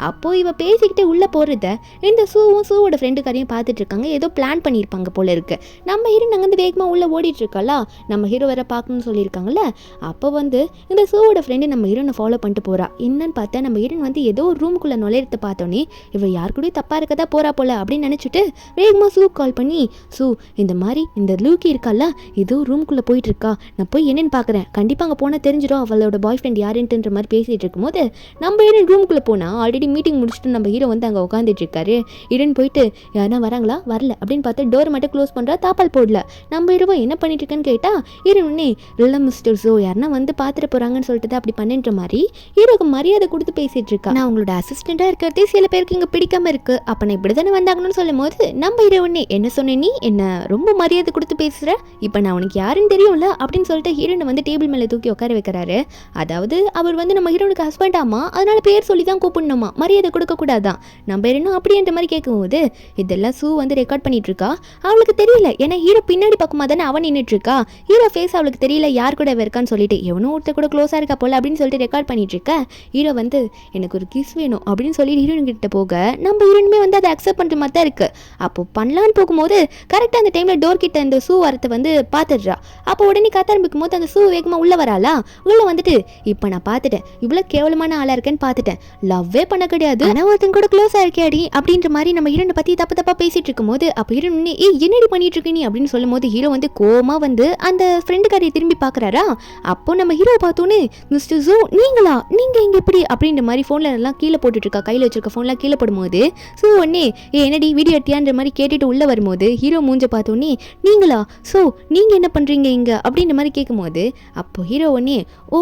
அப்போ இவ பேசிக்கிட்டே உள்ளே போகிறத இந்த சூவோட ஃப்ரெண்டுக்காரையும் பார்த்துட்டு இருக்காங்க. ஏதோ பிளான் பண்ணியிருப்பாங்க போல இருக்கு. நம்ம ஹீரோ அங்கேருந்து வேகமாக உள்ளே ஓடிட்டு இருக்காளா, நம்ம ஹீரோ வேற பார்க்கணும்னு சொல்லியிருக்காங்கல்ல. அப்போ வந்து இந்த சூவோட ஃப்ரெண்டு நம்ம ஹீரோனை ஃபாலோ பண்ணிட்டு போறா. என்னன்னு பார்த்தா நம்ம ஹீரோன் வந்து ஏதோ ஒரு ரூமுக்குள்ளே நுழையிறத பார்த்தோன்னே இவ யார் கூட தப்பாக இருக்கதா போறா போல அப்படின்னு நினச்சிட்டு வேகமாக சூ கால் பண்ணி, சூ இந்த மாதிரி இந்த லூக்கி இருக்கால ஏதோ ரூம்குள்ளே போயிட்டு இருக்கா, நான் போய் என்னன்னு பார்க்குறேன், கண்டிப்பாக அங்கே போனால் தெரிஞ்சிடும் அவளோட பாய் ஃப்ரெண்ட் யாருன்ட்டுன்ற மாதிரி பேசிகிட்டு இருக்கும்போது நம்ம ஹீரோ ரூமுக்குள்ளே போனால் ஆல்ரெடி மீட்டிங் முடிச்சுட்டு நம்ம ஹீரோ வந்து அங்கே உட்காந்துட்டு இருக்காரு. ஹீரோன் போயிட்டு யாரா வராங்களா, வரல அப்படின்னு பார்த்து டோர் மட்டும் க்ளோஸ் பண்ணுறா, தாப்பால் போடல. நம்ம ஹீரோவை என்ன பண்ணிட்டு இருக்கேன்னு கேட்டால் ஹீரோன் உடனே இல்லை மிஸ்டர் ஜோ யாருன்னா வந்து பார்த்துட்டு போகிறாங்கன்னு சொல்லிட்டு அப்படி பண்ணுற மாதிரி ஹீரோக்கு மரியாதை கொடுத்து பேசிட்டு இருக்கா. நான் அவங்களோட அசிஸ்டண்டாக இருக்கிறதே சில பேருக்கு இங்கே பிடிக்காம இருக்கு, அப்போ நான் இப்படி தானே வந்தாங்கன்னு சொல்லும் போது நம்ம ஹீரோ உடனே என்ன சொன்னேன், நீ என்ன ரொம்ப மரியாதை கொடுத்து பேசுகிற, இப்போ நான் உனக்கு யாருன்னு தெரியும்ல அப்படின்னு சொல்லிட்டு ஹீரோனை வந்து டேபிள் மேலே தூக்கி உட்கார வைக்கிறாரு. அதாவது அவர் வந்து நம்ம ஹீரோனுக்கு ஹஸ்பண்ட் ஆமா, அதனால பேர் சொல்லி தான் கூப்பிடணுமா, மரியாதை கொடுக்கக்கூடாதான். நம்ம என்ன அப்படின்ற மாதிரி கேட்கும்போது இதெல்லாம் சூ வந்து ரெக்கார்ட் பண்ணிட்டு இருக்கா. அவளுக்கு தெரியல, ஏன்னா ஹீரோ பின்னாடி பக்கமாக தானே அவன் நின்றுட்டு இருக்கா. ஹீரோ ஃபேஸ் அவளுக்கு தெரியல யார் கூட இருக்கான்னு சொல்லிட்டு எவனோ ஒருத்தர் கூட க்ளோஸாக இருக்கா போல அப்படின்னு சொல்லிட்டு ரெக்கார்ட் பண்ணிட்டு இருக்க. ஹீரோ வந்து எனக்கு ஒரு கிஸ் வேணும் அப்படின்னு சொல்லி ஹீரோயின் கிட்ட போக நம்ம ஹீரோனுமே வந்து அதை அக்செப்ட் பண்ணுற மாதிரி தான் இருக்கு. அப்போ பண்ணலான்னு போகும்போது கரெக்டாக அந்த டைமில் டோர் கிட்ட அந்த சூ வரத்தை வந்து பார்த்துடுறா. அப்போ உடனே கத்த ஆரம்பிக்கும் போது அந்த சூ வேகமாக உள்ளே வராளா. உள்ளே வந்துட்டு இப்போ நான் பார்த்துட்டேன், இவ்வளோ கேவலமான ஆளாக இருக்கேன்னு பார்த்துட்டேன், லவ்வே பண்ண கிடையாது, ஆனால் ஒருத்தன் கூட க்ளோஸாக இருக்கேடி அப்படின்ற மாதிரி நம்ம ஹீரோனை பற்றி தப்பாக பேசிட்டு இருக்கும்போது அப்போ ஹீரோன் என்னடி பண்ணிட்டு இருக்க நீ அப்படின்னு சொல்லும் போது ஹீரோ வந்து கோமா வந்து அந்த ஃப்ரெண்டுக்காரியை திரும்பி பார்க்குறாரா. அப்போ நம்ம ஹீரோ பார்த்தோன்னே மிஸ்டர் ஜோ நீங்களா, நீங்கள் இங்கே எப்படி அப்படின்ற மாதிரி ஃபோனில் எல்லாம் கீழே போட்டுட்டு இருக்கா. கையில் வச்சிருக்க ஃபோன்லாம் கீழே போடும்போது ஸோ உடனே என்னடி வீடியோ எடுத்தியான்ற மாதிரி கேட்டுட்டு உள்ளே வரும்போது ஹீரோ மூஞ்ச பார்த்தோன்னே நீங்களா, ஸோ நீங்கள் என்ன பண்ணுறீங்க இங்கே அப்படின்ற மாதிரி கேட்கும்போது அப்போ ஹீரோ உடனே ஓ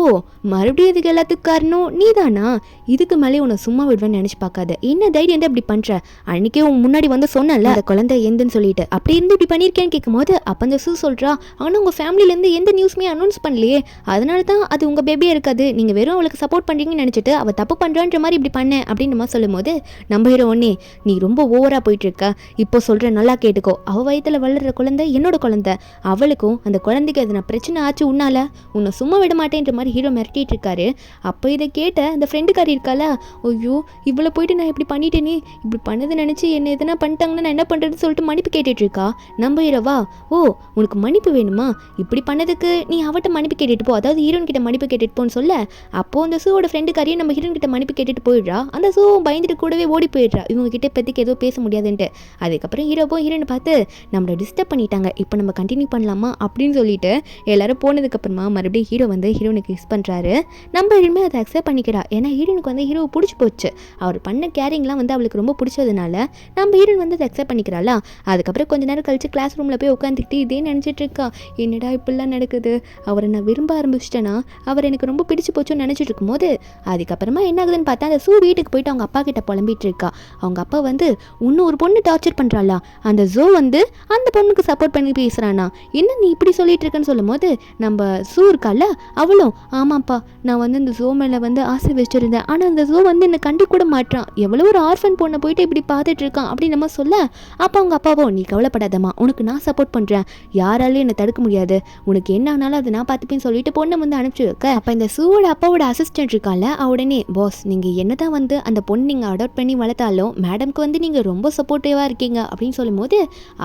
மறுபடியும் இதுக்கு எல்லாத்துக்கும் காரணம் நீ தானா, இதுக்கு மேலே உன்னை சும்மா விடுவேன்னு நினச்சி பார்க்காத, என்ன தைரியம் வந்து அப்படி பண்ணுற, அன்றைக்கே உன் முன்னாடி வந்து சொன்னல அந்த குழந்தை எந்துன்னு சொல்லிட்டு அப்படி இருந்து இப்படி பண்ணியிருக்கேன்னு கேட்கும்போது அப்போ அந்த சூ சொல்கிறா, ஆனால் உங்கள் ஃபேமிலியிலேருந்து எந்த நியூஸுமே அனௌன்ஸ் பண்ணலையே, அதனால தான் அது உங்கள் பேபியே இருக்காது, நீங்கள் வெறும் அவளுக்கு சப்போர்ட் பண்ணுறீங்கன்னு நினச்சிட்டு அவள் தப்பு பண்ணுறான்ற மாதிரி இப்படி பண்ணேன் அப்படின்னு மாதிரி சொல்லும் போது நம்ம ஹீரோ ஒன்னே நீ ரொம்ப ஓவராக போயிட்டுருக்க, இப்போ சொல்கிறேன் நல்லா கேட்டுக்கோ, அவள் வயிற்றில் வளர்கிற குழந்தை என்னோட குழந்தை, அவளுக்கும் அந்த குழந்தைக்கு எதனா பிரச்சனை ஆச்சு உன்னால, உன்னை சும்மா விட மாட்டேன்ற மாதிரி ஹீரோ மிரட்டிட்டு இருக்காரு. அப்போ இதை கேட்ட அந்த ஃப்ரெண்டுக்காரி இருக்கால, ஐயோ இவ்வளோ போயிட்டு நான் இப்படி பண்ணிட்டேனே, இப்படி பண்ணது நினச்சி என்ன எதனா பண்ணிட்டாங்கன்னா நான் என்ன பண்ணுறதுன்னு சொல்லிட்டு மன்னிப்பு கேட்டுட்டு இருக்கா. நம்ம ஹீரோவா ஓ உனக்கு மன்னிப்பு வேணுமா, இப்படி பண்ணதுக்கு நீ அவட்ட மன்னிப்பு கேட்டுட்டு போ, அதாவது ஹீரோன் கிட்ட மன்னிப்பு கேட்டுட்டு போன்னு சொல்ல. அப்போ அந்த சூவோட ஃப்ரெண்டுக்காரியே நம்ம ஹீரோன் கிட்ட மன்னிப்பு கேட்டுட்டு போயிடுறா. அந்த சூ பயந்துட்டு கூடவே ஓடி போயிடுறா, இவங்க கிட்ட பற்றிக்கு எதுவும் பேச முடியாதுன்ட்டு. அதுக்கப்புறம் ஹீரோவும் ஹீரோனை பார்த்து நம்மளை டிஸ்டர்ப் பண்ணிட்டாங்க, இப்போ நம்ம கண்டினியூ பண்ணலாமா அப்படின்னு சொல்லிட்டு எல்லாரும் போனதுக்கப்புறமா மறுபடியும் ஹீரோ வந்து ஹீரோனுக்கு கிஸ் பண்ணுறாரு. நம்ம ஹீரோமே அதை அக்செப்ட் பண்ணிக்கிறா, ஏன்னா ஹீரோனுக்கு வந்து ஹீரோ பிடிச்சி போச்சு, அவர் பண்ண கேரிங்லாம் வந்து அவளுக்கு ரொம்ப பிடிச்சதுனால நம்ம ஹீரோன் வந்து அதை அக்செப்ட் பண்ணிக்கிறாளா. அதுக்கப்புறம் கொஞ்ச நேரம் கழிச்சு கிளாஸ் ரூமில் போய் உட்காந்துக்கிட்டு இதே நினச்சிட்டு இருக்கா, என்னடா இப்படிலாம் நடக்குது, அவரை நான் விரும்ப ஆரம்பிச்சிட்டேன்னா அவர் எனக்கு ரொம்ப பிடிச்சி போச்சுன்னு நினச்சிட்டு இருக்கும்போது அதுக்கப்புறமா என்ன ஆகுதுன்னு பார்த்தா அந்த சூ வீட்டுக்கு போயிட்டு அவங்க அப்பா கிட்ட புலம்பிட்டு இருக்கா. அவங்க அப்பா வந்து இன்னும் ஒரு பொண்ணு டார்ச்சர் பண்ணுறாளா, அந்த ஜோ வந்து அந்த பொண்ணுக்கு சப்போர்ட் பண்ணி பேசுகிறானா, என்ன நீ இப்படி சொல்லிட்டு இருக்கேன்னு சொல்லும் போது நம்ம சூ இருக்கால அவளும் ஆமாப்பா நான் வந்து இந்த ஜோ மேலே வந்து ஆசை வச்சுருந்தேன், ஆனால் அந்த ஜோ வந்து என்னை கண்டு கூட மாட்டான், எவ்வளோ ஒரு ஆர்ஃபன் பொண்ணை போயிட்டு இப்படி பார்த்துட்டு இருக்கான் அப்படின்னு நம்ம சொல்ல. அப்போ அவங்க அப்பாவோ நீ கவலைப்படாதம்மா, உனக்கு நான் சப்போர்ட் பண்ணுறேன், யாராலையும் என்னை தடுக்க முடியாது, உனக்கு என்ன ஆனாலும் அதை நான் பார்த்துப்பேன்னு சொல்லிட்டு பொண்ணை வந்து அனுப்பிச்சு வைக்க. அப்போ இந்த சூவோட அப்பாவோட அசிஸ்டன்ட் இருக்கால உடனே பாஸ் நீங்கள் என்ன தான் வந்து அந்த பொண்ணு நீங்கள் அடாப்ட் பண்ணி வளர்த்தாலும் மேடம்க்கு வந்து நீங்கள் ரொம்ப சப்போர்ட்டிவாக இருக்கீங்க அப்படின்னு சொல்லும் போது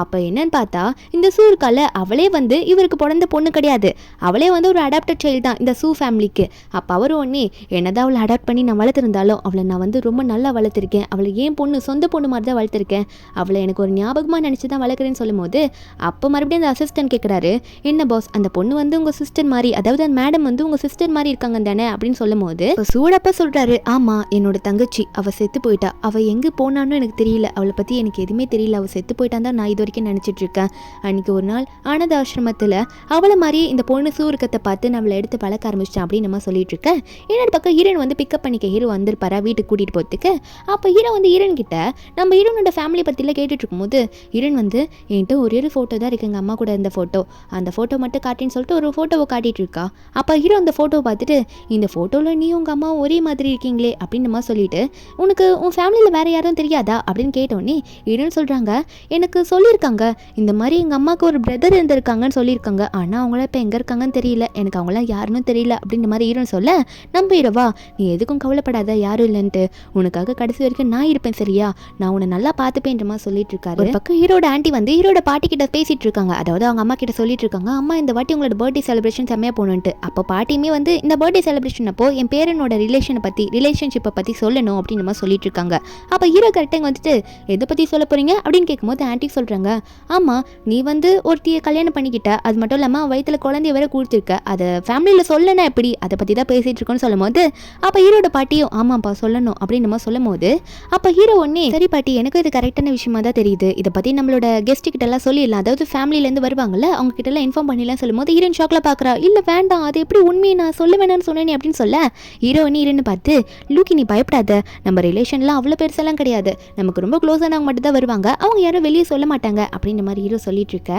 அப்போ என்னன்னு பார்த்தா இந்த சூ இருக்கால அவளே வந்து இவருக்கு பிறந்த பொண்ணு கிடையாது, அவளே வந்து ஒரு அடாப்டட் சைல்டு தான் இந்த சூ ஃபேமிலிக்கு. அப்போ அவரும் ஒன்னே என்னதான் அவளை அடாப்ட் பண்ணி நான் வளர்த்துருந்தாலும் அவளை நான் வந்து ரொம்ப நல்லா வளர்த்துருக்கேன், அவளை ஏன் பொண்ணு சொந்த பொண்ணு மாதிரி தான் வளர்த்துருக்கேன், அவளை எனக்கு ஒரு ஞாபகமாக நினச்சி தான் வளர்க்குறேன்னு சொல்லும் போது அப்போ மறுபடியும் அந்த அசிஸ்டன்ட் கேட்குறாரு, என்ன பாஸ் அந்த பொண்ணு வந்து உங்கள் சிஸ்டர் மாதிரி, அதாவது அந்த மேடம் வந்து உங்கள் சிஸ்டர் மாதிரி இருக்காங்க தானே அப்படின்னு சொல்லும் போது சூடப்பா சொல்கிறாரு, ஆமாம் என்னோட தங்கச்சி அவள் செத்து போயிட்டா, அவள் எங்கே போனான்னு எனக்கு தெரியல, அவளை பற்றி எனக்கு எதுவுமே தெரியல, அவள் செத்து போயிட்டான் தான் நான் இது வரைக்கும் நினச்சிட்டு இருக்கேன். அன்றைக்கி ஒரு நாள் ஆனந்த ஆசிரமத்தில் அவளை மாதிரி இந்த பொண்ணு சூ இருக்கத்தை பார்த்து நான் அவளை எடுத்து பழக்க ஆரம்பிச்சிட்டேன் அப்படின்னு நம்ம சொல்லிட்டு இருக்கேன். என்னோட பக்கம் ஹீரோன் வந்து பிக்கப் பண்ணிக்க ஹீரோ வந்திருப்பாரா வீட்டுக்கு கூட்டிகிட்டு போகிறதுக்கு. அப்போ ஹீரோ வந்து ஹீரோன் கிட்ட நம்ம ஹீரோனோட ஃபேமிலி பற்றிலாம் கேட்டுட்டு இருக்கும்போது ஹீரோன் வந்து என்கிட்ட ஒரே ஒரு ஃபோட்டோ தான் இருக்குது எங்கள் அம்மா கூட இருந்த ஃபோட்டோ, அந்த ஃபோட்டோ மட்டும் காட்டின்னு சொல்லிட்டு ஒரு ஃபோட்டோவை காட்டிட்டு இருக்கா. அப்போ ஹீரோ அந்த ஃபோட்டோவை பார்த்துட்டு இந்த ஃபோட்டோவில் நீ உங்கள் அம்மா ஒரே மாதிரி இருக்கீங்களே அப்படின்னு மாதிரி சொல்லிட்டு உனக்கு உன் ஃபேமிலியில் வேறு யாரும் தெரியாதா அப்படின்னு கேட்டோன்னே ஹீரோன்னு சொல்கிறாங்க எனக்கு சொல்லியிருக்காங்க இந்த மாதிரி எங்கள் அம்மாவுக்கு ஒரு பிரதர் இருந்திருக்காங்கன்னு சொல்லியிருக்காங்க. ஆனால் அவங்கள இப்போ எங்கே இருக்காங்கன்னு தெரியல, எனக்கு அவங்களாம் யாருன்னு தெரியல அப்படின்ற மாதிரி ஹீரோன்னு சொல்ல நம்ம ஹீரோவா நீ எதுக்கும் கவலைப்படாத யாரும் இல்லைன்ட்டு உனக்காக கடைசி வரைக்கும் நான் இருப்பேன் சரியா, நான் உன்னை நல்லா பார்த்துப்பேன்ற மாதிரி சொல்லிட்டு இருக்காரு. ஒரு பக்கம் ஹீரோட ஆண்டி வந்து ஹீரோட பாட்டி கிட்ட பேசிட்டு இருக்காங்க, அதாவது அவங்க அம்மா கிட்ட சொல்லிட்டு இருக்காங்க அம்மா இந்த வாட்டி உங்களோட பர்த்டே செலிப்ரேஷன் செம்மையா போகணுன்ட்டு. அப்போ பாட்டியுமே வந்து இந்த பர்த்டே செலிப்ரேஷன் அப்போ என் பேரனோட ரிலேஷன்ஷிப்பை பற்றி சொல்லணும் அப்படின்னு மாதிரி சொல்லிட்டு இருக்காங்க. அப்போ ஹீரோ கரெக்டாக வந்துட்டு எதை பற்றி சொல்ல போறீங்க அப்படின்னு கேட்கும்போது ஆண்டி சொல்றாங்க ஆமாம் நீ வந்து ஒருத்தியை கல்யாணம் பண்ணிக்கிட்ட, அது மட்டும் இல்லாமல் வயிற்றுல குழந்தைய வேற கொடுத்துருக்க, அதை ஃபேமிலியில் சொல்லணும் எப்படி அதை பற்றி தான் பேசிட்டு இருக்கோன்னு சொல்லும் போது அப்போ ஹீரோட பாட்டியும் ஆமாப்பா சொல்லணும் அப்படின்னு நம்ம சொல்லும் போது அப்போ ஹீரோ ஒன்னே சரி பாட்டி எனக்கு இது கரெக்டான விஷயமா தான் தெரியுது, இதை பற்றி நம்மளோட கெஸ்ட் கிட்ட எல்லாம் சொல்லிடலாம், அதாவது ஃபேமிலியிலேருந்து வருவாங்கல்ல அவங்க கிட்ட எல்லாம் இன்ஃபார்ம் பண்ணிடலாம் சொல்லும் போது ஹீரோன் ஷாக்ல பார்க்குறா இல்லை வேண்டாம் அது எப்படி உண்மையை நான் சொல்ல வேணாம்னு சொன்னேன் அப்படின்னு சொல்ல ஹீரோ ஹீரோன்னு பார்த்து லூக்கி நீ பயப்படாத, நம்ம ரிலேஷன்லாம் அவ்வளோ பெருசெல்லாம் கிடையாது, நமக்கு ரொம்ப க்ளோஸானவங்க மட்டும் தான் வருவாங்க, அவங்க யாரும் வெளியே சொல்ல மாட்டாங்க அப்படின்ற மாதிரி ஹீரோ சொல்லிட்டு இருக்க.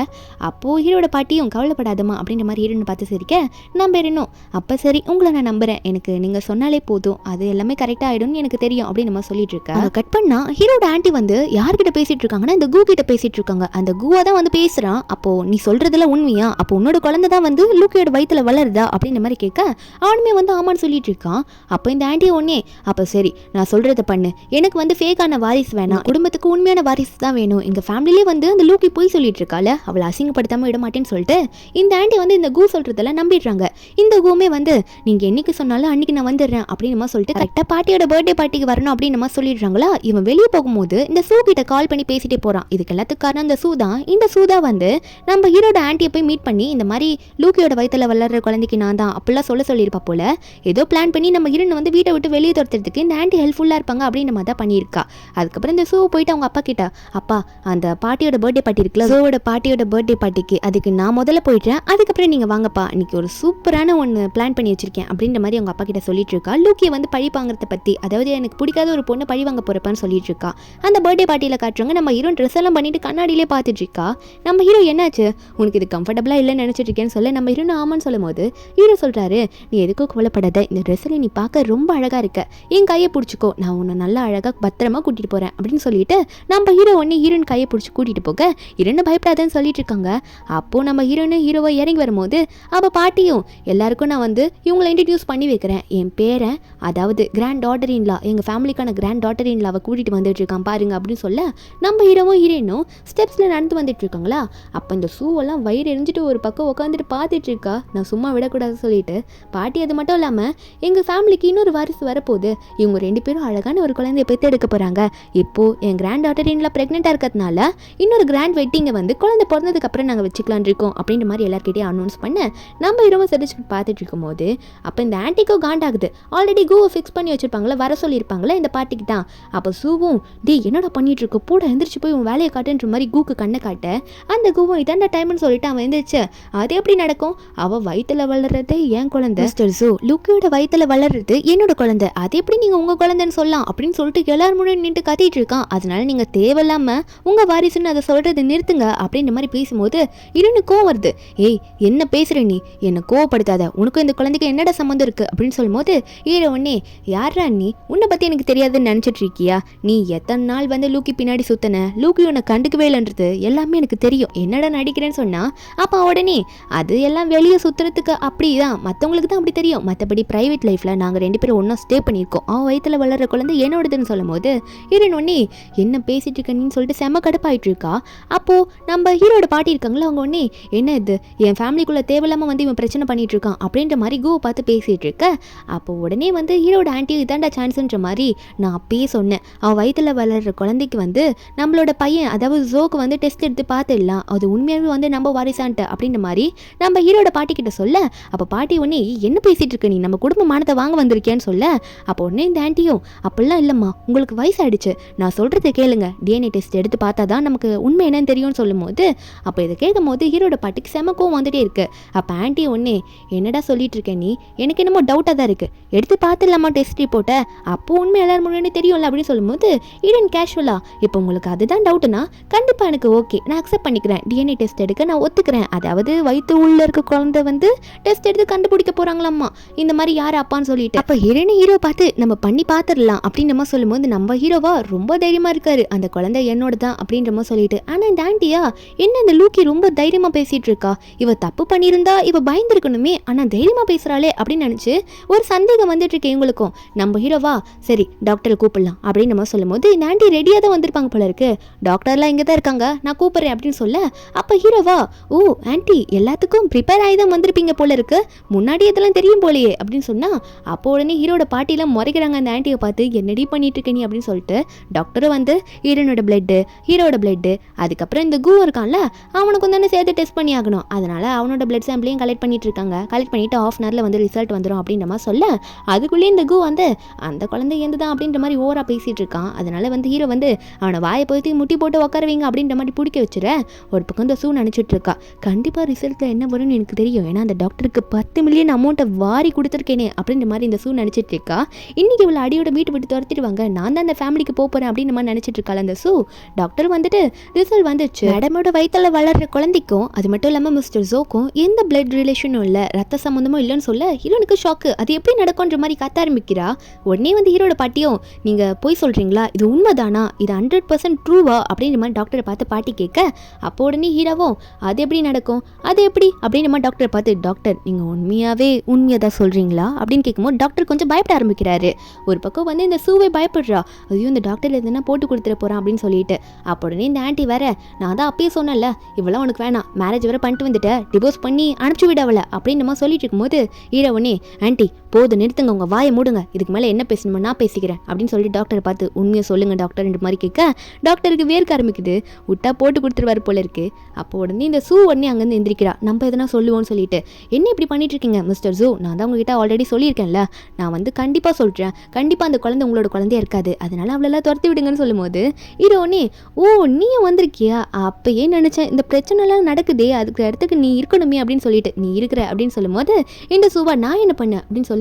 அப்போது ஹீரோட பாட்டியும் கவலைப்படாதமா அப்படின்ற மாதிரி ஹீரோன்னு பார்த்து சிரிக்க நம்பணும். அப்போ சரி உங்களை நான் நம்புறேன், எனக்கு நீங்கள் சொன்னாலே போதும் அது எல்லாமே கரெக்டாக ஆகிடும்னு எனக்கு தெரியும் அப்படின்னு நம்ம சொல்லிட்டு இருக்கேன். அதை கட் பண்ணா ஹீரோட ஆண்டி வந்து யார்கிட்ட பேசிட்டு இருக்காங்கன்னா இந்த கூ கிட்ட பேசிட்டு இருக்காங்க. அந்த கூவா தான் வந்து பேசுறான். அப்போ நீ சொல்றதுல உண்மையா, அப்போ உன்னோட குழந்தை தான் வந்து லூக்கியோட வயிற்றுல வளருதா அப்படின்ற மாதிரி கேட்க அவனுமே வந்து ஆமான்னு சொல்லிட்டு இருக்கான். அப்போ இந்த ஆண்டி ஒன்னே அப்போ சரி நான் சொல்றதை பண்ணு, எனக்கு வந்து ஃபேக்கான வாரிசு வேணாம், குடும்பத்துக்கு உண்மையான வாரிசு தான் வேணும், எங்க ஃபேமிலியே வந்து அந்த லூக்கி போய் சொல்லிட்டு இருக்கால அவளை அசிங்கப்படுத்தாம விட மாட்டேன்னு சொல்லிட்டு இந்த ஆண்டி வந்து இந்த கூ சொல்றதெல்லாம் நம்பிடுறாங்க. இந்த கூமே வந்து நீங்க என்னைக்கு சொன்னாலும் அன்னைக்கு நான் வந்துடுறேன் அப்படின்னு சொல்லிட்டு கரெக்டாக பாட்டியோட பர்த்டே பார்ட்டிக்கு வரணும் அப்படின்னு சொல்லிடுறாங்களா. இவன் வெளியே போகும்போது இந்த சூ கிட்ட கால் பண்ணி பேசிட்டே போறான். இதுக்கு எல்லாத்துக்கு காரணம் இந்த சூ தான். இந்த சூ தான் வந்து நம்ம ஹீரோட ஆண்டியை போய் மீட் பண்ணி இந்த மாதிரி லூக்கியோட வயிற்றுல வளர்ற குழந்தைக்கு நான் தான் அப்படிலாம் சொல்லியிருப்பா போல. ஏதோ பிளான் பண்ணி நம்ம ஹீரோனை வந்து வீட்டை விட்டு வெளியே துரத்துறதுக்கு இந்த ஆண்டி ஹெல்ப்ஃபுல்லாக இருப்பாங்க அப்படின்னு நம்ம தான் பண்ணியிருக்கா. அதுக்கப்புறம் இந்த சூ போயிட்டு அவங்க அப்பா கிட்ட அப்பா அந்த பாட்டியோட பர்த்டே பார்ட்டி இருக்குல்ல சூவோட பாட்டியோட பர்த்டே பார்ட்டிக்கு அதுக்கு நான் முதல்ல போயிட்டேன், அதுக்கப்புறம் நீங்கள் வாங்கப்பா இன்னைக்கு ஒரு சூப்பரான ஒன்று பிளான் பண்ணி வச்சிருக்கேன் அப்படின்ற மாதிரி அவங்க அப்பா கிட்ட சொல்லிட்டு இருக்கா. லூக்கியை வந்து பழி வாங்குறத பற்றி, அதாவது எனக்கு பிடிக்காத ஒரு பொண்ணு பழி வாங்க போறப்பான்னு சொல்லிட்டு இருக்கா. அந்த பர்த்டே பார்ட்டியில் காட்டுறவங்க நம்ம ஹீரோ ட்ரெஸ் எல்லாம் பண்ணிட்டு கண்ணாடியிலே பார்த்துட்டு இருக்கா. நம்ம ஹீரோ என்னாச்சு உனக்கு இது கம்ஃபர்டபுளாக இல்லைன்னு நினச்சிட்டு இருக்கேன்னு சொல்ல நம்ம ஹீரோ ஆமான்னு சொல்லும் போது ஹீரோ சொல்கிறாரு நீ எதுக்கும் கவலைப்படாத, இந்த ட்ரெஸ்ஸில் நீ பார்க்க ரொம்ப அழகாக இருக்க, என் கையை பிடிச்சிக்கோ நான் உன்னை நல்லா அழகாக பத்திரமா கூட்டிகிட்டு போகிறேன் அப்படின்னு சொல்லிட்டு நம்ம ஹீரோ ஒன்று ஹீரோயின் கையை பிடிச்சி கூட்டிகிட்டு போக ஹீரோன்னு பயப்படாதன்னு சொல்லிட்டு இருக்காங்க. அப்போது நம்ம ஹீரோவை இறங்கி வரும்போது அப்போ பாட்டியும் எல்லாருக்கும் நான் வந்து இவங்களை இன்ட்ரடியூஸ் பண்ணி வைக்கிறேன், என் பேரன் அதாவது கிராண்ட் டாட்டர் இன்லா எங்கள் ஃபேமிலிக்கான கிராண்ட் டாட்டர் இன்லாவை கூட்டிகிட்டு வந்துட்டு இருக்கான் பாருங்க அப்படின்னு சொல்ல நம்ம ஹீரோயினும் ஸ்டெப்ஸில் நடந்து வந்துட்டு இருக்காங்களா. அப்போ இந்த ஷூவெல்லாம் வயிறு எரிஞ்சிட்டு ஒரு பக்கம் உட்காந்துட்டு பார்த்துட்டு இருக்கா. நான் சும்மா விடக்கூடாது சொல்லிட்டு பாட்டி அது மட்டும் இல்லாமல் எங்கள் ஃபேமிலிக்கு இன்னொரு வாரிசு வரப்போகுது, இவங்க 2 பேரும் அழகான ஒரு குழந்தைய பெற்று எடுக்க போகிறாங்க, இப்போது என் கிராண்ட் டாட்டர் இன்லா ப்ரெக்னெண்ட்டாக இருக்கிறதுனால இன்னொரு கிராண்ட் வெட்டிங்கை வந்து குழந்தை பிறந்ததுக்கப்புறம் நாங்கள் வச்சுக்கலான் இருக்கோம் அப்படின்ற மாதிரி எல்லாருக்கிட்டையும் அனௌன்ஸ் பண்ண நம்ம ஹீரோவை சிரிச்சுட்டு பார்த்துட்டு இருக்கும் போது அப்போ இந்த ஆன்டிக்கோ காண்டாகுது. ஆல்ரெடி கூவை ஃபிக்ஸ் பண்ணி வச்சிருப்பாங்களே வர சொல்லியிருப்பாங்களே இந்த பார்ட்டிக்கு தான். அப்போ சூவும் என்னடா பண்ணிட்டு இருக்க போட எந்திரிச்சு போய் உன் வேலையை காட்டுன்ற மாதிரி கூக்கு கண்ணை காட்ட அந்த கூவும் இதாண்டா டைம்னு சொல்லிட்டு அவன் எந்திரிச்சு அது எப்படி நடக்கும், அவள் வயிற்றுல வளர்றதே என் குழந்தை சூ லூக்கியோட வயிற்றுல வளர்றது என்னோட குழந்தை, அது எப்படி நீங்கள் உங்கள் குழந்தைன்னு சொல்லலாம் அப்படின்னு சொல்லிட்டு எல்லாரும் முன்னாடி நின்று கத்திட்டு இருக்கான். அதனால நீங்கள் தேவையில்லாமல் உங்கள் வாரிசுன்னு அதை சொல்கிறத நிறுத்துங்க அப்படின்ற மாதிரி பேசும்போது இருன்னு கோவம் வருது. ஏய் என்ன பேசுகிற நீ, என்னை கோவப்படுத்தாத, உனக்கும் இந்த குழந்தைக்கு என்னடா சம்மந்தம் இருக்குது அப்படின்னு சொல்லும்போது ஹீரோ ஒன்னே யாரா நீ, உன்னை பற்றி எனக்கு தெரியாதுன்னு நினச்சிட்டு இருக்கியா, நீ எத்தனை நாள் வந்து லூக்கி பின்னாடி சுத்தன, லூக்கி உன்னை கண்டுக்கவே இல்லைன்றது எல்லாமே எனக்கு தெரியும், என்னடா நடிக்கிறேன்னு சொன்னா அப்போ உடனே அது எல்லாம் வெளியே சுற்றுறதுக்கு அப்படி தான் மற்றவங்களுக்கு தான் அப்படி தெரியும், மற்றபடி ப்ரைவேட் லைஃப்பில் நாங்கள் 2 பேரும் ஒன்றா ஸ்டே பண்ணியிருக்கோம், அவன் வயிற்றுல வளர்கிற குழந்தை என்னோடதுன்னு சொல்லும் போது ஹீரோயின் ஒன்னே என்ன பேசிட்டு இருக்கன்னு சொல்லிட்டு செம்ம கடுப்பாயிட்டு இருக்கா. அப்போது நம்ம ஹீரோட பாட்டி இருக்காங்களா அவங்க ஒன்னே என்ன இது என் ஃபேமிலிக்குள்ளே தேவையில்லாமல் வந்து இவன் பிரச்சனை பண்ணிட்டு இருக்கான் அப்படின்ற மாதிரி கூவை பார்த்து பேசிகிட்டு இருக்க. அப்போ உடனே வந்து ஹீரோட ஆன்ட்டி இதாண்டா சான்ஸ்ன்ற மாதிரி நான் அப்பயே சொன்னேன், அவன் வயிற்றுல வளர்கிற குழந்தைக்கு வந்து நம்மளோட பையன் அதாவது ஜோக்கு வந்து டெஸ்ட் எடுத்து பார்த்துடலாம், அது உண்மையாகவே வந்து நம்ம வாரிசான்ட்டு அப்படின்ற மாதிரி நம்ம ஹீரோட பாட்டி கிட்ட சொல்ல அப்போ பாட்டி உடனே என்ன பேசிகிட்டு இருக்க நீ, நம்ம குடும்ப மானத்தை வாங்க வந்திருக்கேன்னு சொல்ல அப்போ உடனே இந்த ஆன்ட்டியும் அப்படிலாம் இல்லைம்மா உங்களுக்கு வயசாயிடுச்சு, நான் சொல்கிறத கேளுங்க, டிஎன்ஏ டெஸ்ட் எடுத்து பார்த்தா தான் நமக்கு உண்மை என்னன்னு தெரியும்னு சொல்லும் போது அப்போ இதை கேட்கும் போது ஹீரோட பாட்டிக்கு செமக்கும் வந்துட்டே இருக்கு. அப்போ ஆன்ட்டி ஒன்னே என்னடா சொல்லிட்டு இருக்க நீ, எனக்கு என்னமோ டவுட்டாக தான் இருக்குது, எடுத்து பார்த்துடலாமா டெஸ்ட் ரிப்போர்ட்டை, அப்போ உண்மை எல்லாரும் முன்னாடி தெரியும்ல அப்படின்னு சொல்லும்போது ஈடன் கேஷுவலா இப்போ உங்களுக்கு அதுதான் டவுட்டுனா கண்டிப்பாக எனக்கு ஓகே நான் அக்செப்ட் பண்ணிக்கிறேன், டிஎன்ஏ டெஸ்ட் எடுக்க நான் ஒத்துக்கிறேன் கேட்குறேன், அதாவது வயிற்று உள்ள இருக்க குழந்தை வந்து டெஸ்ட் எடுத்து கண்டுபிடிக்க போகிறாங்களாம்மா, இந்த மாதிரி யார் அப்பான்னு சொல்லிட்டு. அப்போ ஹீரோ பார்த்து நம்ம பண்ணி பார்த்துடலாம் அப்படின்ற மாதிரி சொல்லும்போது நம்ம ஹீரோவா ரொம்ப தைரியமாக இருக்காரு, அந்த குழந்தை என்னோட தான் அப்படின்ற மாதிரி சொல்லிட்டு. ஆனால் இந்த ஆண்டியா என்ன இந்த லூக்கி ரொம்ப தைரியமாக பேசிகிட்டு இருக்கா, இவ தப்பு பண்ணியிருந்தா இவ பயந்துருக்கணுமே, ஆனால் தைரியமாக பேசுகிறாளே அப்படின்னு நினச்சி ஒரு சந்தேகம் வந்துட்டு இருக்கு இவங்களுக்கும். நம்ம ஹீரோவா சரி டாக்டரை கூப்பிடலாம் அப்படின்னு நம்ம சொல்லும்போது இந்த ஆண்டி ரெடியாக தான் வந்திருப்பாங்க போல இருக்கு, டாக்டர்லாம் இங்கே தான் இருக்காங்க நான் கூப்பிட்றேன் அப்படின்னு சொல்ல, அப்போ ஹீரோவா ஓ ஆண்டி எல்லாத்துக்கும் ப்ரிப்பேர் ஆகி தான் வந்திருப்பீங்க போல இருக்கு, முன்னாடி இதெல்லாம் தெரியும் போலையே அப்படின்னு சொன்னால், அப்போ உடனே ஹீரோட பாட்டிலாம் முறைக்கிறாங்க அந்த ஆண்டியை பார்த்து, என்னடி பண்ணிட்டு இருக்க நீ அப்படின்னு சொல்லிட்டு. டாக்டரும் வந்து ஹீரோனோட பிளட்டு ஹீரோட பிளட்டு அதுக்கப்புறம் இந்த கூ இருக்கான்ல அவனுக்கு தானே சேர்த்து டெஸ்ட் பண்ணி ஆகணும், அதனால அவனோட பிளட் சாம்பிளையும் கலெக்ட் பண்ணிட்டு இருக்காங்க, கலெக்ட் பண்ணிட்டு ½ hour வந்து ரிசல்ட் வந்துடும் அப்படின்ற மாதிரி சொல்ல, அதுக்குள்ளேயே இந்த கூ வந்து அந்த குழந்தை எந்த தான் அப்படின்ற மாதிரி ஓவரா பேசிட்டு இருக்கான். அதனால வந்து ஹீரோ வந்து அவனை வாயை போய் முட்டி போட்டு உட்காருவீங்க அப்படின்ற மாதிரி பிடிக்க வச்சுற. ஒரு பக்கம் இந்த சூ நினைச்சிட்டு இருக்கா, கண்டிப்பா ரிசல்ட்ல என்ன வரும்னு எனக்கு தெரியும், ஏன்னா அந்த டாக்டருக்கு 10 மில்லியன் அமௌண்ட்டை வாரி கொடுத்துருக்கேனே அப்படின்ற மாதிரி இந்த சூ நினைச்சிட்டு இருக்கா. இன்னைக்கு இவ்வளோ அடியோட வீட்டு விட்டு துரத்திடுவாங்க, நான் தான் அந்த ஃபேமிலிக்கு போறேன் அப்படின்னு மாதிரி நினைச்சிட்டு இருக்காள் அந்த சூ. டாக்டர் வந்துட்டு ரிசல்ட் வந்துச்சு, மேடமோட வயிற்றுல வளர்ற குழந்தைக்கும் அது மட்டும் இல்லாமல் மிஸ்டர் ஜோக்கும் எந்த பிளட் ரிலேஷனும் இல்லை, ரத்த சம்மந்தமும் இல்லைன்னு சொல்ல ஹீரோனுக்கு ஷாக்கு, அது எப்படி நடக்கும்ன்ற மாதிரி காத்த ஆரம்பிக்கிறா. உடனே வந்து ஹீரோட பாட்டியும் நீங்கள் போய் சொல்கிறீங்களா, இது உண்மைதானா, இது 100% ட்ரூவா அப்படின்ற மாதிரி டாக்டரை பார்த்து பாட்டி கேட்க, அப்போ உடனே ஹீரோவும் அது எப்படி நடக்கும், அது எப்படி அப்படின்ற மாதிரி டாக்டரை பார்த்து, டாக்டர் நீங்கள் உண்மையாக தான் சொல்கிறீங்களா அப்படின்னு கேட்கும்போது டாக்டர் கொஞ்சம் பயப்பட ஆரம்பிக்கிறாரு. ஒரு பக்கம் வந்து இந்த சூவை பயப்படுறா, ஐயோ இந்த டாக்டர் எதுனா போட்டு கொடுத்துட போகிறான் அப்படின்னு சொல்லிட்டு. அப்போ உடனே இந்த ஆண்டி வேற, நான் தான் அப்பயே சொன்னேன்ல இவெல்லாம் உனக்கு வேணாம், மேரேஜ் வேற பண்ணிட்டு வந்துட்டு டிவோர்ஸ் பண்ணி அனுப்பிச்சு விடவல அப்படின்னு நம்ம சொல்லிட்டு இருக்கும்போது ஹீரோ உடனே ஆண்டி போது நிறுத்துங்க, உங்கள் வாயை மூடுங்க, இதுக்கு மேலே என்ன பேசணுமோ நான் பேசிக்கிறேன் அப்படின்னு சொல்லிட்டு டாக்டரை பார்த்து உண்மையை சொல்லுங்கள் டாக்டர் இந்த மாதிரி கேட்க, டாக்டருக்கு வேர்க்க ஆரம்பிக்குது, விட்டா போட்டு கொடுத்துருவாரு போல இருக்கு. அப்போ உடனே இந்த சூ உடனே அங்கேருந்து எந்திரிக்கிறா, நம்ம எதனா சொல்லுவோம்னு சொல்லிட்டு. என்ன இப்படி பண்ணிட்டு இருக்கீங்க மிஸ்டர் ஜூ, நான் தான் உங்ககிட்ட ஆல்ரெடி சொல்லியிருக்கேன்ல, நான் வந்து கண்டிப்பாக சொல்கிறேன், கண்டிப்பாக அந்த குழந்தை உங்களோட குழந்தையா இருக்காது, அதனால அவளெல்லாம் துரத்தி விடுங்கன்னு சொல்லும்போது ஹீரோனே ஓ நீயும் வந்திருக்கியா, அப்பயே நினச்சேன் இந்த பிரச்சனைலாம் நடக்குதே அதுக்கு இடத்துக்கு நீ இருக்கணுமே அப்படின்னு சொல்லிட்டு நீ இருக்கிற அப்படின்னு சொல்லும்போது இந்த சூவா நான் என்ன பண்ணேன் அப்படின்னு சொல்லும்போது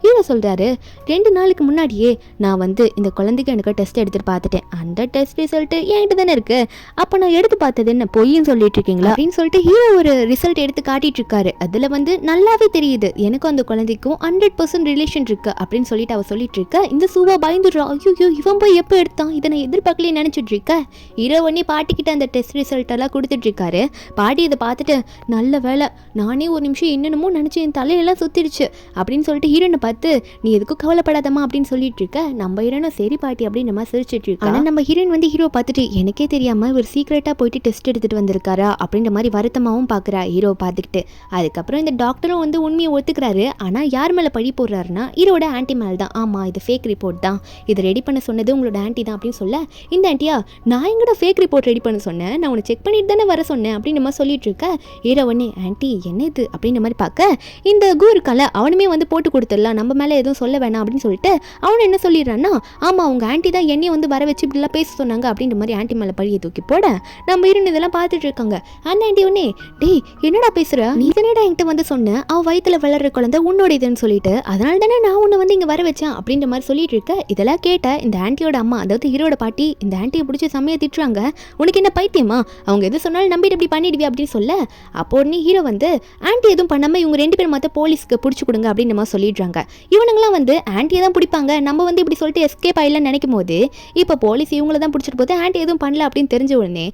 ஹீரோ சொல்கிறாரு, 2 நாளுக்கு முன்னாடியே நான் வந்து இந்த குழந்தைக்கு எனக்கு டெஸ்ட் எடுத்துட்டு பார்த்துட்டேன், அந்த டெஸ்ட் ரிசல்ட் என்கிட்ட தானே இருக்கு, அப்போ நான் எடுத்து பார்த்தது என்ன பொய்ன்னு சொல்லிட்டு இருக்கீங்களா அப்படின்னு சொல்லிட்டு ஹீரோ ஒரு ரிசல்ட் எடுத்து காட்டிட்டு இருக்காரு. அதில் வந்து நல்லாவே தெரியுது எனக்கும் அந்த குழந்தைக்கும் 100% ரிலேஷன் இருக்கு அப்படின்னு சொல்லிட்டு அவ சொல்லிட்டு இருக்க. இந்த சூவா பயந்துடுறா, ஐயோ இவன் போய் எப்போ எடுத்தான், இதை நான் எதிர்பார்க்கலையே நினைச்சிட்டு இருக்க. ஹீரோ உடனே பாட்டிக்கிட்ட அந்த டெஸ்ட் ரிசல்ட் எல்லாம் கொடுத்துட்டு இருக்காரு. பாட்டி இதை பார்த்துட்டு நல்ல வேலை, நானே ஒரு நிமிஷம் என்னென்னமோ நினச்சி என் தலையெல்லாம் சுத்திடுச்சு அப்படின்னு சொல்லிட்டு ஹீரோனை பார்த்து நீ எதுக்கும் கவலைப்படாதம்மா அப்படின்னு சொல்லிட்டு இருக்க. நம்ம ஹீரோனை சரி பாட்டி அப்படின்னு நம்ம சிரிச்சிட்டு இருக்கா. ஆனால் நம்ம ஹீரோயின் வந்து ஹீரோ பார்த்துட்டு எனக்கே தெரியாம ஒரு சீக்கிரட்டாக போயிட்டு டெஸ்ட் எடுத்துட்டு வந்திருக்காரா அப்படின்ற மாதிரி வருத்தமாகவும் பார்க்குறா ஹீரோ பார்த்துக்கிட்டு. அதுக்கப்புறம் இந்த டாக்டரும் வந்து உண்மையை ஒத்துக்கிறாரு. ஆனால் யார் மேலே பழி போடுறாருன்னா ஹீரோட ஆன்டி மேலே தான். ஆமாம் இது ஃபேக் ரிப்போர்ட் தான், இதை ரெடி பண்ண சொன்னது உங்களோட ஆன்டி தான் அப்படின்னு சொல்ல, இந்த ஆன்ட்டியா நான் எங்கட ஃபேக் ரிப்போர்ட் ரெடி பண்ண சொன்னேன், நான் உன்னை செக் பண்ணிட்டு தானே வர சொன்னேன் அப்படின்னு நம்ம சொல்லிட்டு இருக்க. ஹீரோ உடனே ஆன்ட்டி என்ன இது அப்படின்ற மாதிரி பார்க்க, இந்த கூ இருக்கால அவனுமே வந்து போட்டு கொடுத்துடலாம், நம்ம மேலே எதுவும் சொல்ல வேணாம் அப்படின்னு சொல்லிட்டு அவனு என்ன சொல்லிடுறான்னா, ஆமாம் உங்கள் ஆன்ட்டி தான் என்னையை வந்து வர வச்சு இப்படிலாம் பேச சொன்னாங்க அப்படின்ற மாதிரி ஆன்ட்டி மேலே பழியை தூக்கி போட நம்ம ஹீரோன் இதெல்லாம் பார்த்துட்டு இருக்காங்க. அந்த ஆன்ட்டி உடனே டேய் என்னடா பேசுகிற, நீ தானடா என்கிட்ட வந்து சொன்ன அவள் வயிற்றுல வளர்ற குழந்தை உன்னோட இதுன்னு சொல்லிட்டு, அதனால தானே நான் உன்னை வந்து இங்கே வர வச்சேன் அப்படின்ற மாதிரி சொல்லிட்டு இருக்க. இதெல்லாம் கேட்ட இந்த ஆன்ட்டியோட அம்மா அதாவது ஹீரோட பாட்டி இந்த ஆன்ட்டியை பிடிச்சி செம்மையை திட்டுறாங்க. உனக்கு என்ன பைத்தியமா, அவங்க எது சொன்னாலும் நம்பிட்டு இப்படி பண்ணிடுவியா அப்படின்னு சொல்ல, அப்போ உடனே ஹீரோ வந்து ஆன்ட்டி எதுவும் பண்ணாமல் இவங்க 2 பேரும் மற்ற போலீஸ்க்கு பிடிச்சி கொடுங்க அப்படின்னு நம்ம சொல்லிடுறாங்க. இவனுங்களாம் வந்து ஆன்ட்டியை தான் பிடிப்பாங்க, நம்ம வந்து இப்படி சொல்லிட்டு எஸ்கேப் ஆயிடலாம்னு நினைக்கும் போது இப்போ போலீஸ் இவங்கள தான் பிடிச்சிட்டு போது ஆன்ட்டி எதுவும் பண்ணல அப்படின்னு தெரிஞ்ச உடனே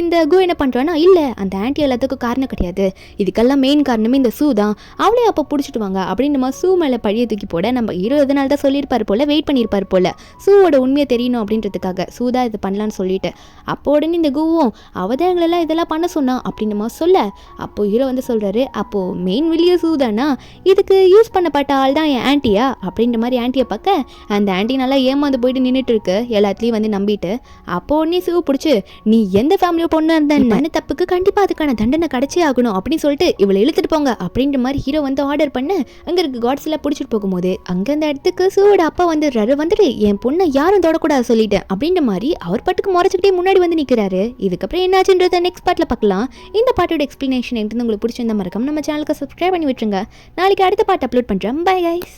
இந்த கு என்ன பண்ணுறான்னா, இல்லை அந்த ஆன்ட்டி எல்லாத்துக்கும் காரணம் கிடையாது, இதுக்கெல்லாம் மெயின் காரணமே இந்த சூ தான், அவளே அப்போ பிடிச்சிட்டு வாங்க அப்படின்னு நம்ம சூ மேலே பழியை தூக்கி போட நம்ம ஹீரோ எதனால தான் சொல்லியிருப்பார் போல, வெயிட் பண்ணியிருப்பார் போல சூவோட உண்மையை தெரியணும் அப்படின்றதுக்காக சூதா இது பண்ணலான்னு சொல்லிட்டு. அப்போ உடனே இந்த குவும் அவதான் எங்களெல்லாம் இதெல்லாம் பண்ண சொன்னா அப்படின்னு நம்ம சொல்ல, அப்போ ஹீரோ வந்து சொல்கிறாரு, அப்போது மெயின் வில்லிய சூதானா இதுக்கு யூஸ் பண்ணப்பட்ட ஆள் தான் என் ஆன்ட்டியா அப்படின்ற மாதிரி ஆன்ட்டியை பார்க்க, அந்த ஆன்ட்டி நல்லா ஏமாந்து போயிட்டு நின்றுட்டு இருக்கு எல்லாத்துலேயும் வந்து நம்பிட்டு. அப்போ உடனே சூ பிடிச்சி நீ எந்த ஃபேமிலியோ பொண்ணு இருந்த தப்புக்கு கண்டிப்பாக அதுக்கான தண்டனை கிடைச்சே ஆகணும் அப்படின்னு சொல்லிட்டு இவளை இழுத்துட்டு போங்க அப்படின்ற மாதிரி ஹீரோ வந்து ஆர்டர் பண்ண அங்கே இருக்க காட்ஸ் எல்லாம் பிடிச்சிட்டு போகும்போது அங்கே அந்த இடத்துக்கு சூவோட அப்பா வந்துட்டு என் பொண்ணை யாரும் தொடக்கூடாது சொல்லிட்டேன் அப்படின்ற மாதிரி அவர் பாட்டுக்கு முறைச்சிக்கிட்டே முன்னாடி வந்து நிற்கிறாரு. இதுக்கப்புறம் என்னாச்சுன்றதை நெக்ஸ்ட் பார்ட்டில் பார்க்கலாம். இந்த பாட்டோட எக்ஸ்பிளனேஷன் எனக்கு உங்களுக்கு பிடிச்சிருந்தா மறக்காம நம்ம சேனலுக்கு சப்ஸ்கிரைப் பண்ணி விட்டுருங்க. நாளைக்கு அடுத்த பாட்டு அப்லோட் பண்ணுறேன். Bye guys.